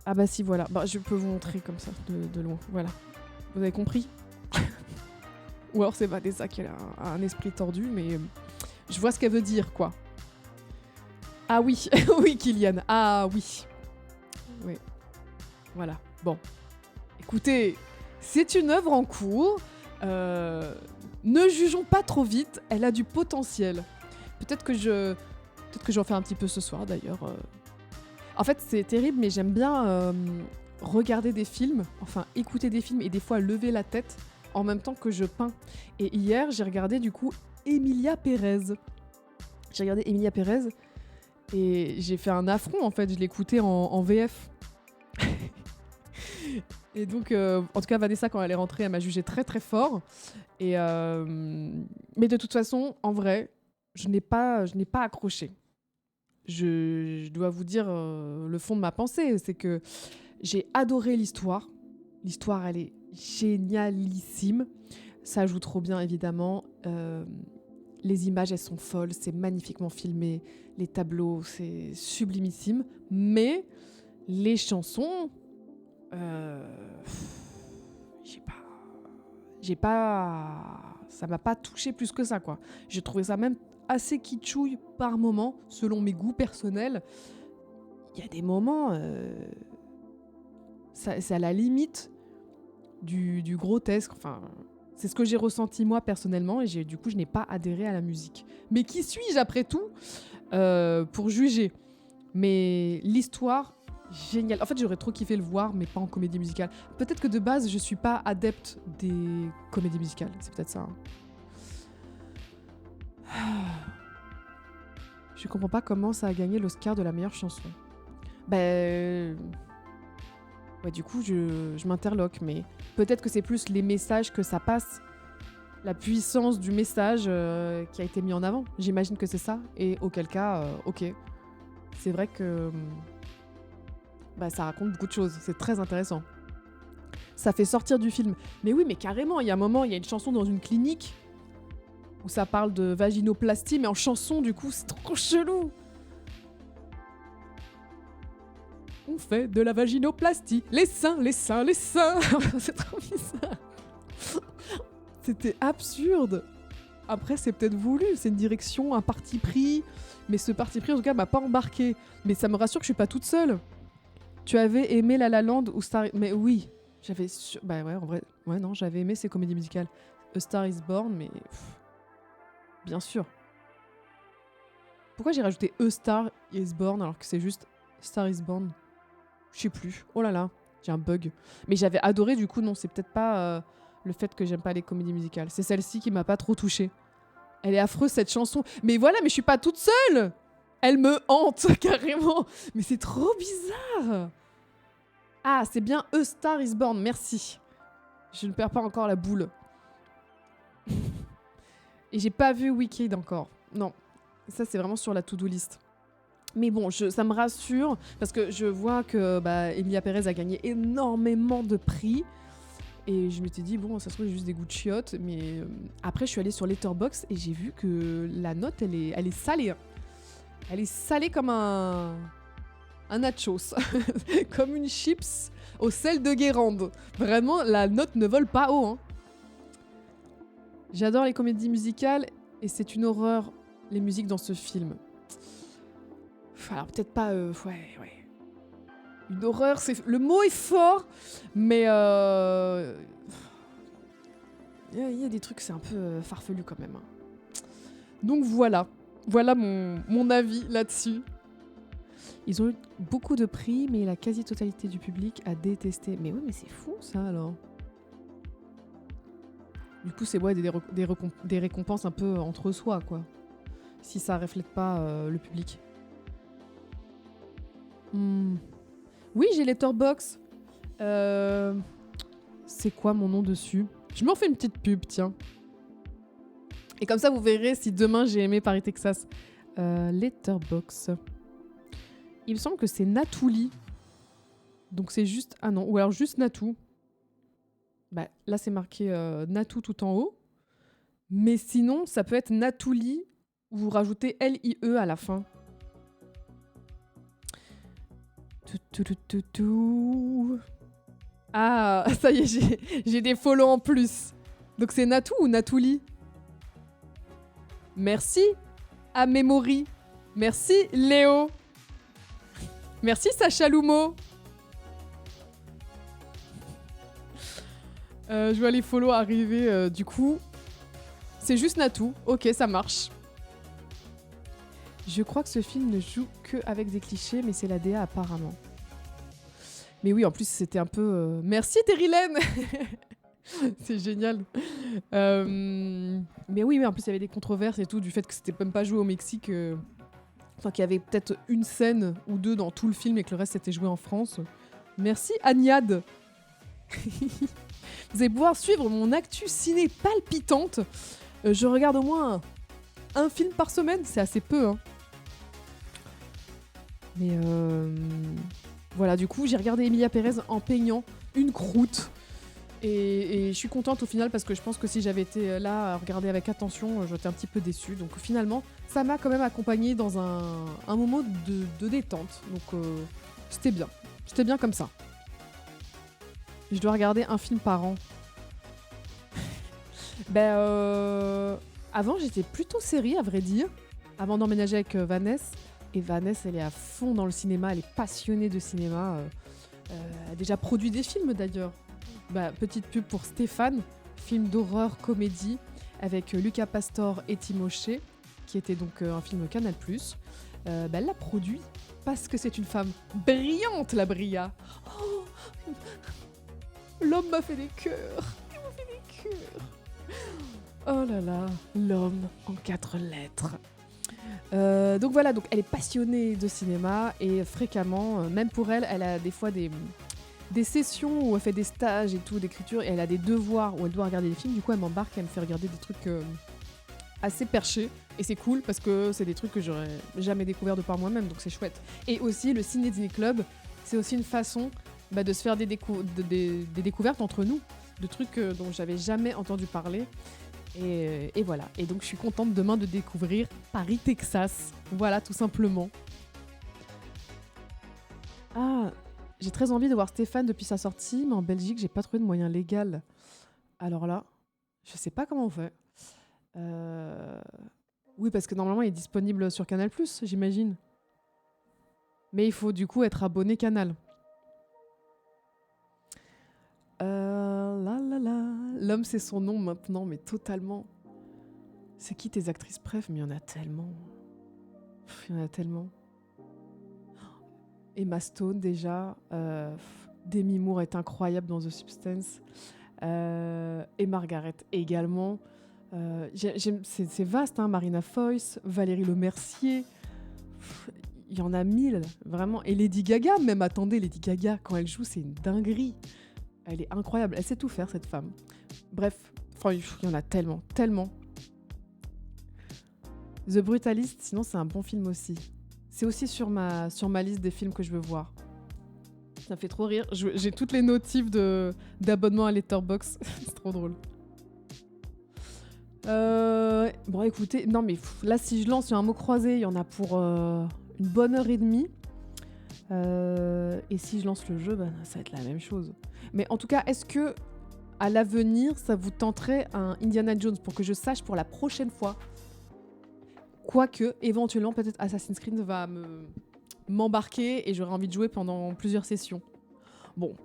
A: Ah bah si, voilà. Bah, je peux vous montrer comme ça, de loin. Voilà. Vous avez compris? Ou alors c'est Vanessa qui a un esprit tordu, mais je vois ce qu'elle veut dire, quoi. Ah oui, oui, Kylian. Ah oui. Oui. Voilà. Bon. Écoutez, c'est une œuvre en cours. Ne jugeons pas trop vite. Elle a du potentiel. Peut-être que je vais en faire un petit peu ce soir, d'ailleurs. En fait, c'est terrible, mais j'aime bien regarder des films, enfin écouter des films et des fois lever la tête en même temps que je peins. Et hier, j'ai regardé du coup Emilia Pérez. J'ai regardé Emilia Pérez et j'ai fait un affront en fait, je l'écoutais en VF. Et donc, en tout cas, Vanessa, quand elle est rentrée, elle m'a jugé très très fort. Et mais de toute façon, en vrai, je n'ai pas accroché. Je dois vous dire le fond de ma pensée, c'est que j'ai adoré l'histoire. L'histoire, elle est génialissime. Ça joue trop bien, évidemment. Les images, elles sont folles. C'est magnifiquement filmé. Les tableaux, c'est sublimissime. Mais Les chansons, j'ai pas, ça m'a pas touché plus que ça, quoi. J'ai trouvé ça même assez kitschouille par moment, selon mes goûts personnels. Il y a des moments, c'est à la limite du grotesque. Enfin, c'est ce que j'ai ressenti moi personnellement, et du coup, je n'ai pas adhéré à la musique. Mais qui suis-je après tout pour juger? Mais l'histoire, géniale. En fait, j'aurais trop kiffé le voir, mais pas en comédie musicale. Peut-être que de base, je suis pas adepte des comédies musicales. C'est peut-être ça. Je comprends pas comment ça a gagné l'Oscar de la meilleure chanson. Ouais, du coup, je m'interloque, mais peut-être que c'est plus les messages que ça passe, la puissance du message qui a été mis en avant. J'imagine que c'est ça, et auquel cas, ok. C'est vrai que ça raconte beaucoup de choses, c'est très intéressant. Ça fait sortir du film. Mais oui, mais carrément, il y a un moment, il y a une chanson dans une clinique où ça parle de vaginoplastie, mais en chanson, du coup, c'est trop chelou. On fait de la vaginoplastie. Les seins, les seins, les seins. C'est trop bizarre. C'était absurde. Après, c'est peut-être voulu, c'est une direction, un parti pris. Mais ce parti pris, en tout cas, m'a pas embarqué. Mais ça me rassure que je suis pas toute seule. Tu avais aimé La La Land ou Star... Mais oui, j'avais... Bah ouais, en vrai... Ouais, non, j'avais aimé ces comédies musicales. A Star is Born, mais... bien sûr. Pourquoi j'ai rajouté A Star is Born alors que c'est juste Star is Born? Je sais plus. Oh là là, j'ai un bug. Mais j'avais adoré, du coup, non, c'est peut-être pas le fait que j'aime pas les comédies musicales. C'est celle-ci qui m'a pas trop touchée. Elle est affreuse, cette chanson. Mais voilà, mais je suis pas toute seule. Elle me hante, carrément. Mais c'est trop bizarre. Ah, c'est bien A Star is Born, merci. Je ne perds pas encore la boule. Et j'ai pas vu Wicked encore. Non, ça c'est vraiment sur la to-do list. Mais bon, ça me rassure, parce que je vois que Emilia Pérez a gagné énormément de prix. Et je m'étais dit, bon, ça se trouve, j'ai juste des goûts de chiottes. Mais après, je suis allée sur Letterboxd et j'ai vu que la note, elle est salée. Elle est salée comme un nachos. Comme une chips au sel de Guérande. Vraiment, la note ne vole pas haut. Hein. J'adore les comédies musicales et c'est une horreur, les musiques dans ce film. Alors, peut-être pas... ouais. Une horreur, le mot est fort, mais... Il y a des trucs, c'est un peu farfelu quand même. Donc voilà. Voilà mon avis là-dessus. Ils ont eu beaucoup de prix, mais la quasi-totalité du public a détesté. Mais oui, mais c'est fou ça alors. Du coup, c'est des récompenses un peu entre soi, quoi. Si ça reflète pas le public. Oui, j'ai Letterboxd. C'est quoi mon nom dessus? Je m'en fais une petite pub, tiens. Et comme ça, vous verrez si demain j'ai aimé Paris, Texas. Letterboxd. Il me semble que c'est Natouli. Donc c'est juste... Ah non, ou alors juste Natou. Là, c'est marqué Natou tout en haut. Mais sinon, ça peut être Natouli où vous rajoutez L-I-E à la fin. Ah, ça y est, j'ai des follow en plus. Donc c'est Natou ou Natouli? Merci à Memory. Merci Léo. Merci Sacha Loumo. Je vois les follow arriver du coup. C'est juste Natou. Ok, ça marche. Je crois que ce film ne joue que avec des clichés, mais c'est la DA apparemment. Mais oui, en plus, c'était un peu... Merci Terrilène. C'est génial. Mais oui, en plus, il y avait des controverses et tout, du fait que c'était même pas joué au Mexique. Enfin, qu'il y avait peut-être une scène ou deux dans tout le film et que le reste était joué en France. Merci Agnade. Vous allez pouvoir suivre mon actu ciné palpitante. Je regarde au moins un film par semaine, c'est assez peu. Hein. Mais voilà, du coup, j'ai regardé Emilia Pérez en peignant une croûte. Et je suis contente au final parce que je pense que si j'avais été là à regarder avec attention, j'aurais été un petit peu déçue. Donc finalement, ça m'a quand même accompagnée dans un moment de détente. Donc c'était bien. C'était bien comme ça. Je dois regarder un film par an. Avant, j'étais plutôt série, à vrai dire. Avant d'emménager avec Vanessa. Et Vanessa, elle est à fond dans le cinéma. Elle est passionnée de cinéma. Elle a déjà produit des films, d'ailleurs. Petite pub pour Stéphane, film d'horreur comédie avec Lucas Pastor et Timothée, qui était donc un film Canal+. Elle l'a produit parce que c'est une femme brillante, la Bria. Oh, l'homme m'a fait des cœurs. Il m'a fait des cœurs. Oh là là, l'homme en 4 lettres. Donc voilà, donc elle est passionnée de cinéma et fréquemment, même pour elle, elle a des fois des sessions où elle fait des stages et tout d'écriture et elle a des devoirs où elle doit regarder des films. Du coup, elle m'embarque, elle me fait regarder des trucs assez perchés et c'est cool parce que c'est des trucs que j'aurais jamais découvert de par moi-même, donc c'est chouette. Et aussi, le Ciné Dîner Club, c'est aussi une façon de se faire des découvertes entre nous, de trucs dont j'avais jamais entendu parler. Et voilà. Et donc, je suis contente demain de découvrir Paris, Texas. Voilà, tout simplement. Ah, j'ai très envie de voir Stéphane depuis sa sortie, mais en Belgique, j'ai pas trouvé de moyen légal. Alors là, je sais pas comment on fait. Oui, parce que normalement, il est disponible sur Canal+, j'imagine. Mais il faut du coup être abonné Canal. L'homme, c'est son nom maintenant, mais totalement. C'est qui tes actrices préf? Mais il y en a tellement. Il y en a tellement. Emma Stone, déjà. Demi Moore est incroyable dans The Substance. Et Margaret également. C'est vaste, hein. Marina Foïs, Valérie Lemercier. Il y en a 1000, vraiment. Et Lady Gaga, même. Attendez, Lady Gaga, quand elle joue, c'est une dinguerie. Elle est incroyable. Elle sait tout faire, cette femme. Bref, il y en a tellement, tellement. The Brutalist, sinon, c'est un bon film aussi. C'est aussi sur ma liste des films que je veux voir. Ça me fait trop rire. J'ai toutes les notifs d'abonnement à Letterboxd. C'est trop drôle. Bon, écoutez, non mais là, si je lance sur un mot croisé, il y en a pour une bonne heure et demie. Et si je lance le jeu, ça va être la même chose. Mais en tout cas, est-ce que à l'avenir, ça vous tenterait un Indiana Jones pour que je sache pour la prochaine fois? Quoique, éventuellement, peut-être Assassin's Creed va m'embarquer et j'aurai envie de jouer pendant plusieurs sessions. Bon.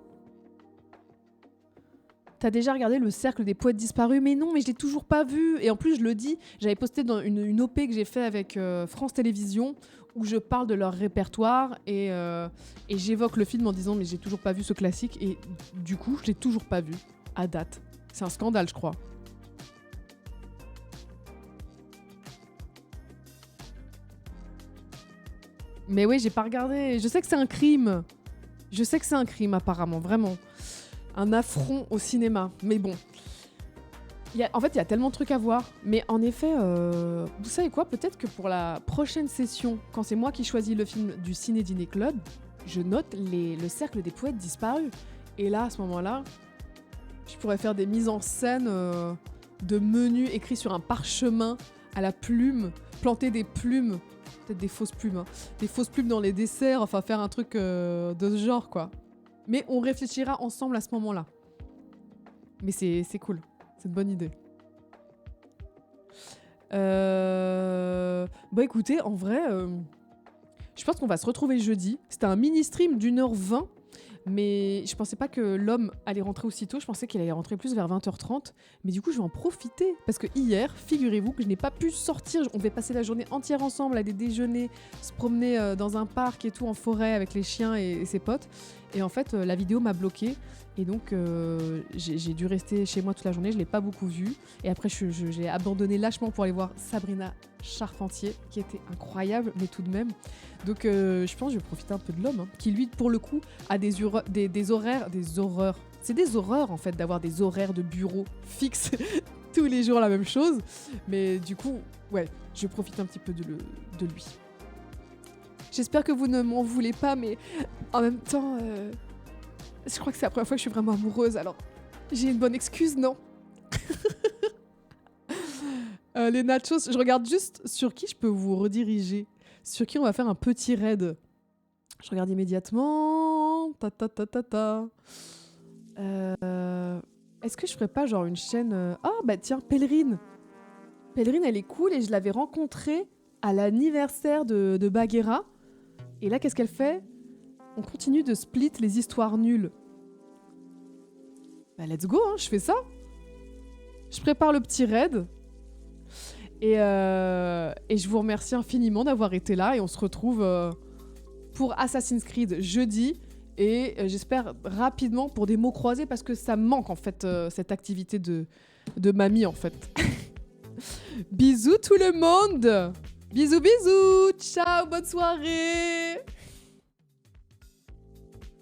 A: T'as déjà regardé Le Cercle des Poètes Disparus? Mais non, mais je l'ai toujours pas vu. Et en plus, je le dis, j'avais posté dans une OP que j'ai fait avec France Télévisions où je parle de leur répertoire et j'évoque le film en disant mais j'ai toujours pas vu ce classique et du coup, je l'ai toujours pas vu à date. C'est un scandale, je crois. Mais oui, j'ai pas regardé. Je sais que c'est un crime. Je sais que c'est un crime, apparemment, vraiment. Un affront au cinéma. Mais bon. En fait, il y a tellement de trucs à voir. Mais en effet, vous savez quoi? Peut-être que pour la prochaine session, quand c'est moi qui choisis le film du Ciné Dîner Club, je note le Cercle des Poètes Disparus. Et là, à ce moment-là, je pourrais faire des mises en scène de menus écrits sur un parchemin à la plume, planter des plumes. Peut-être des fausses plumes, hein. Des fausses plumes dans les desserts, enfin faire un truc de ce genre, quoi. Mais on réfléchira ensemble à ce moment-là. Mais c'est cool, c'est une bonne idée. Écoutez, en vrai, je pense qu'on va se retrouver jeudi. C'était un mini-stream d'1h20, mais je pensais pas que l'homme allait rentrer aussitôt. Je pensais qu'il allait rentrer plus vers 20h30. Mais du coup, je vais en profiter. Parce que hier, figurez-vous que je n'ai pas pu sortir. On devait passer la journée entière ensemble à des déjeuners, se promener dans un parc et tout, en forêt avec les chiens et ses potes. Et en fait, la vidéo m'a bloquée. Et donc, j'ai dû rester chez moi toute la journée. Je ne l'ai pas beaucoup vue. Et après, j'ai abandonné lâchement pour aller voir Sabrina Charpentier, qui était incroyable, mais tout de même. Donc, je pense que je vais profiter un peu de l'homme, hein, qui lui, pour le coup, a des horaires, des horreurs. C'est des horreurs, en fait, d'avoir des horaires de bureau fixes tous les jours la même chose. Mais du coup, ouais, je profite un petit peu de lui. J'espère que vous ne m'en voulez pas, mais en même temps, je crois que c'est la première fois que je suis vraiment amoureuse, alors J'ai une bonne excuse, non? Les nachos, je regarde juste sur qui je peux vous rediriger. Sur qui on va faire un petit raid. Je regarde immédiatement. Est-ce que je ferais pas genre une chaîne... Ah bah tiens, Pèlerine. Pèlerine, elle est cool et je l'avais rencontrée à l'anniversaire de Bagheera. Et là, qu'est-ce qu'elle fait? On continue de split les histoires nulles. Bah let's go, hein, je fais ça. Je prépare le petit raid. Et je vous remercie infiniment d'avoir été là. Et on se retrouve pour Assassin's Creed jeudi. Et j'espère rapidement pour des mots croisés parce que ça me manque en fait cette activité de mamie en fait. Bisous tout le monde. Bisous bisous. Ciao, bonne soirée.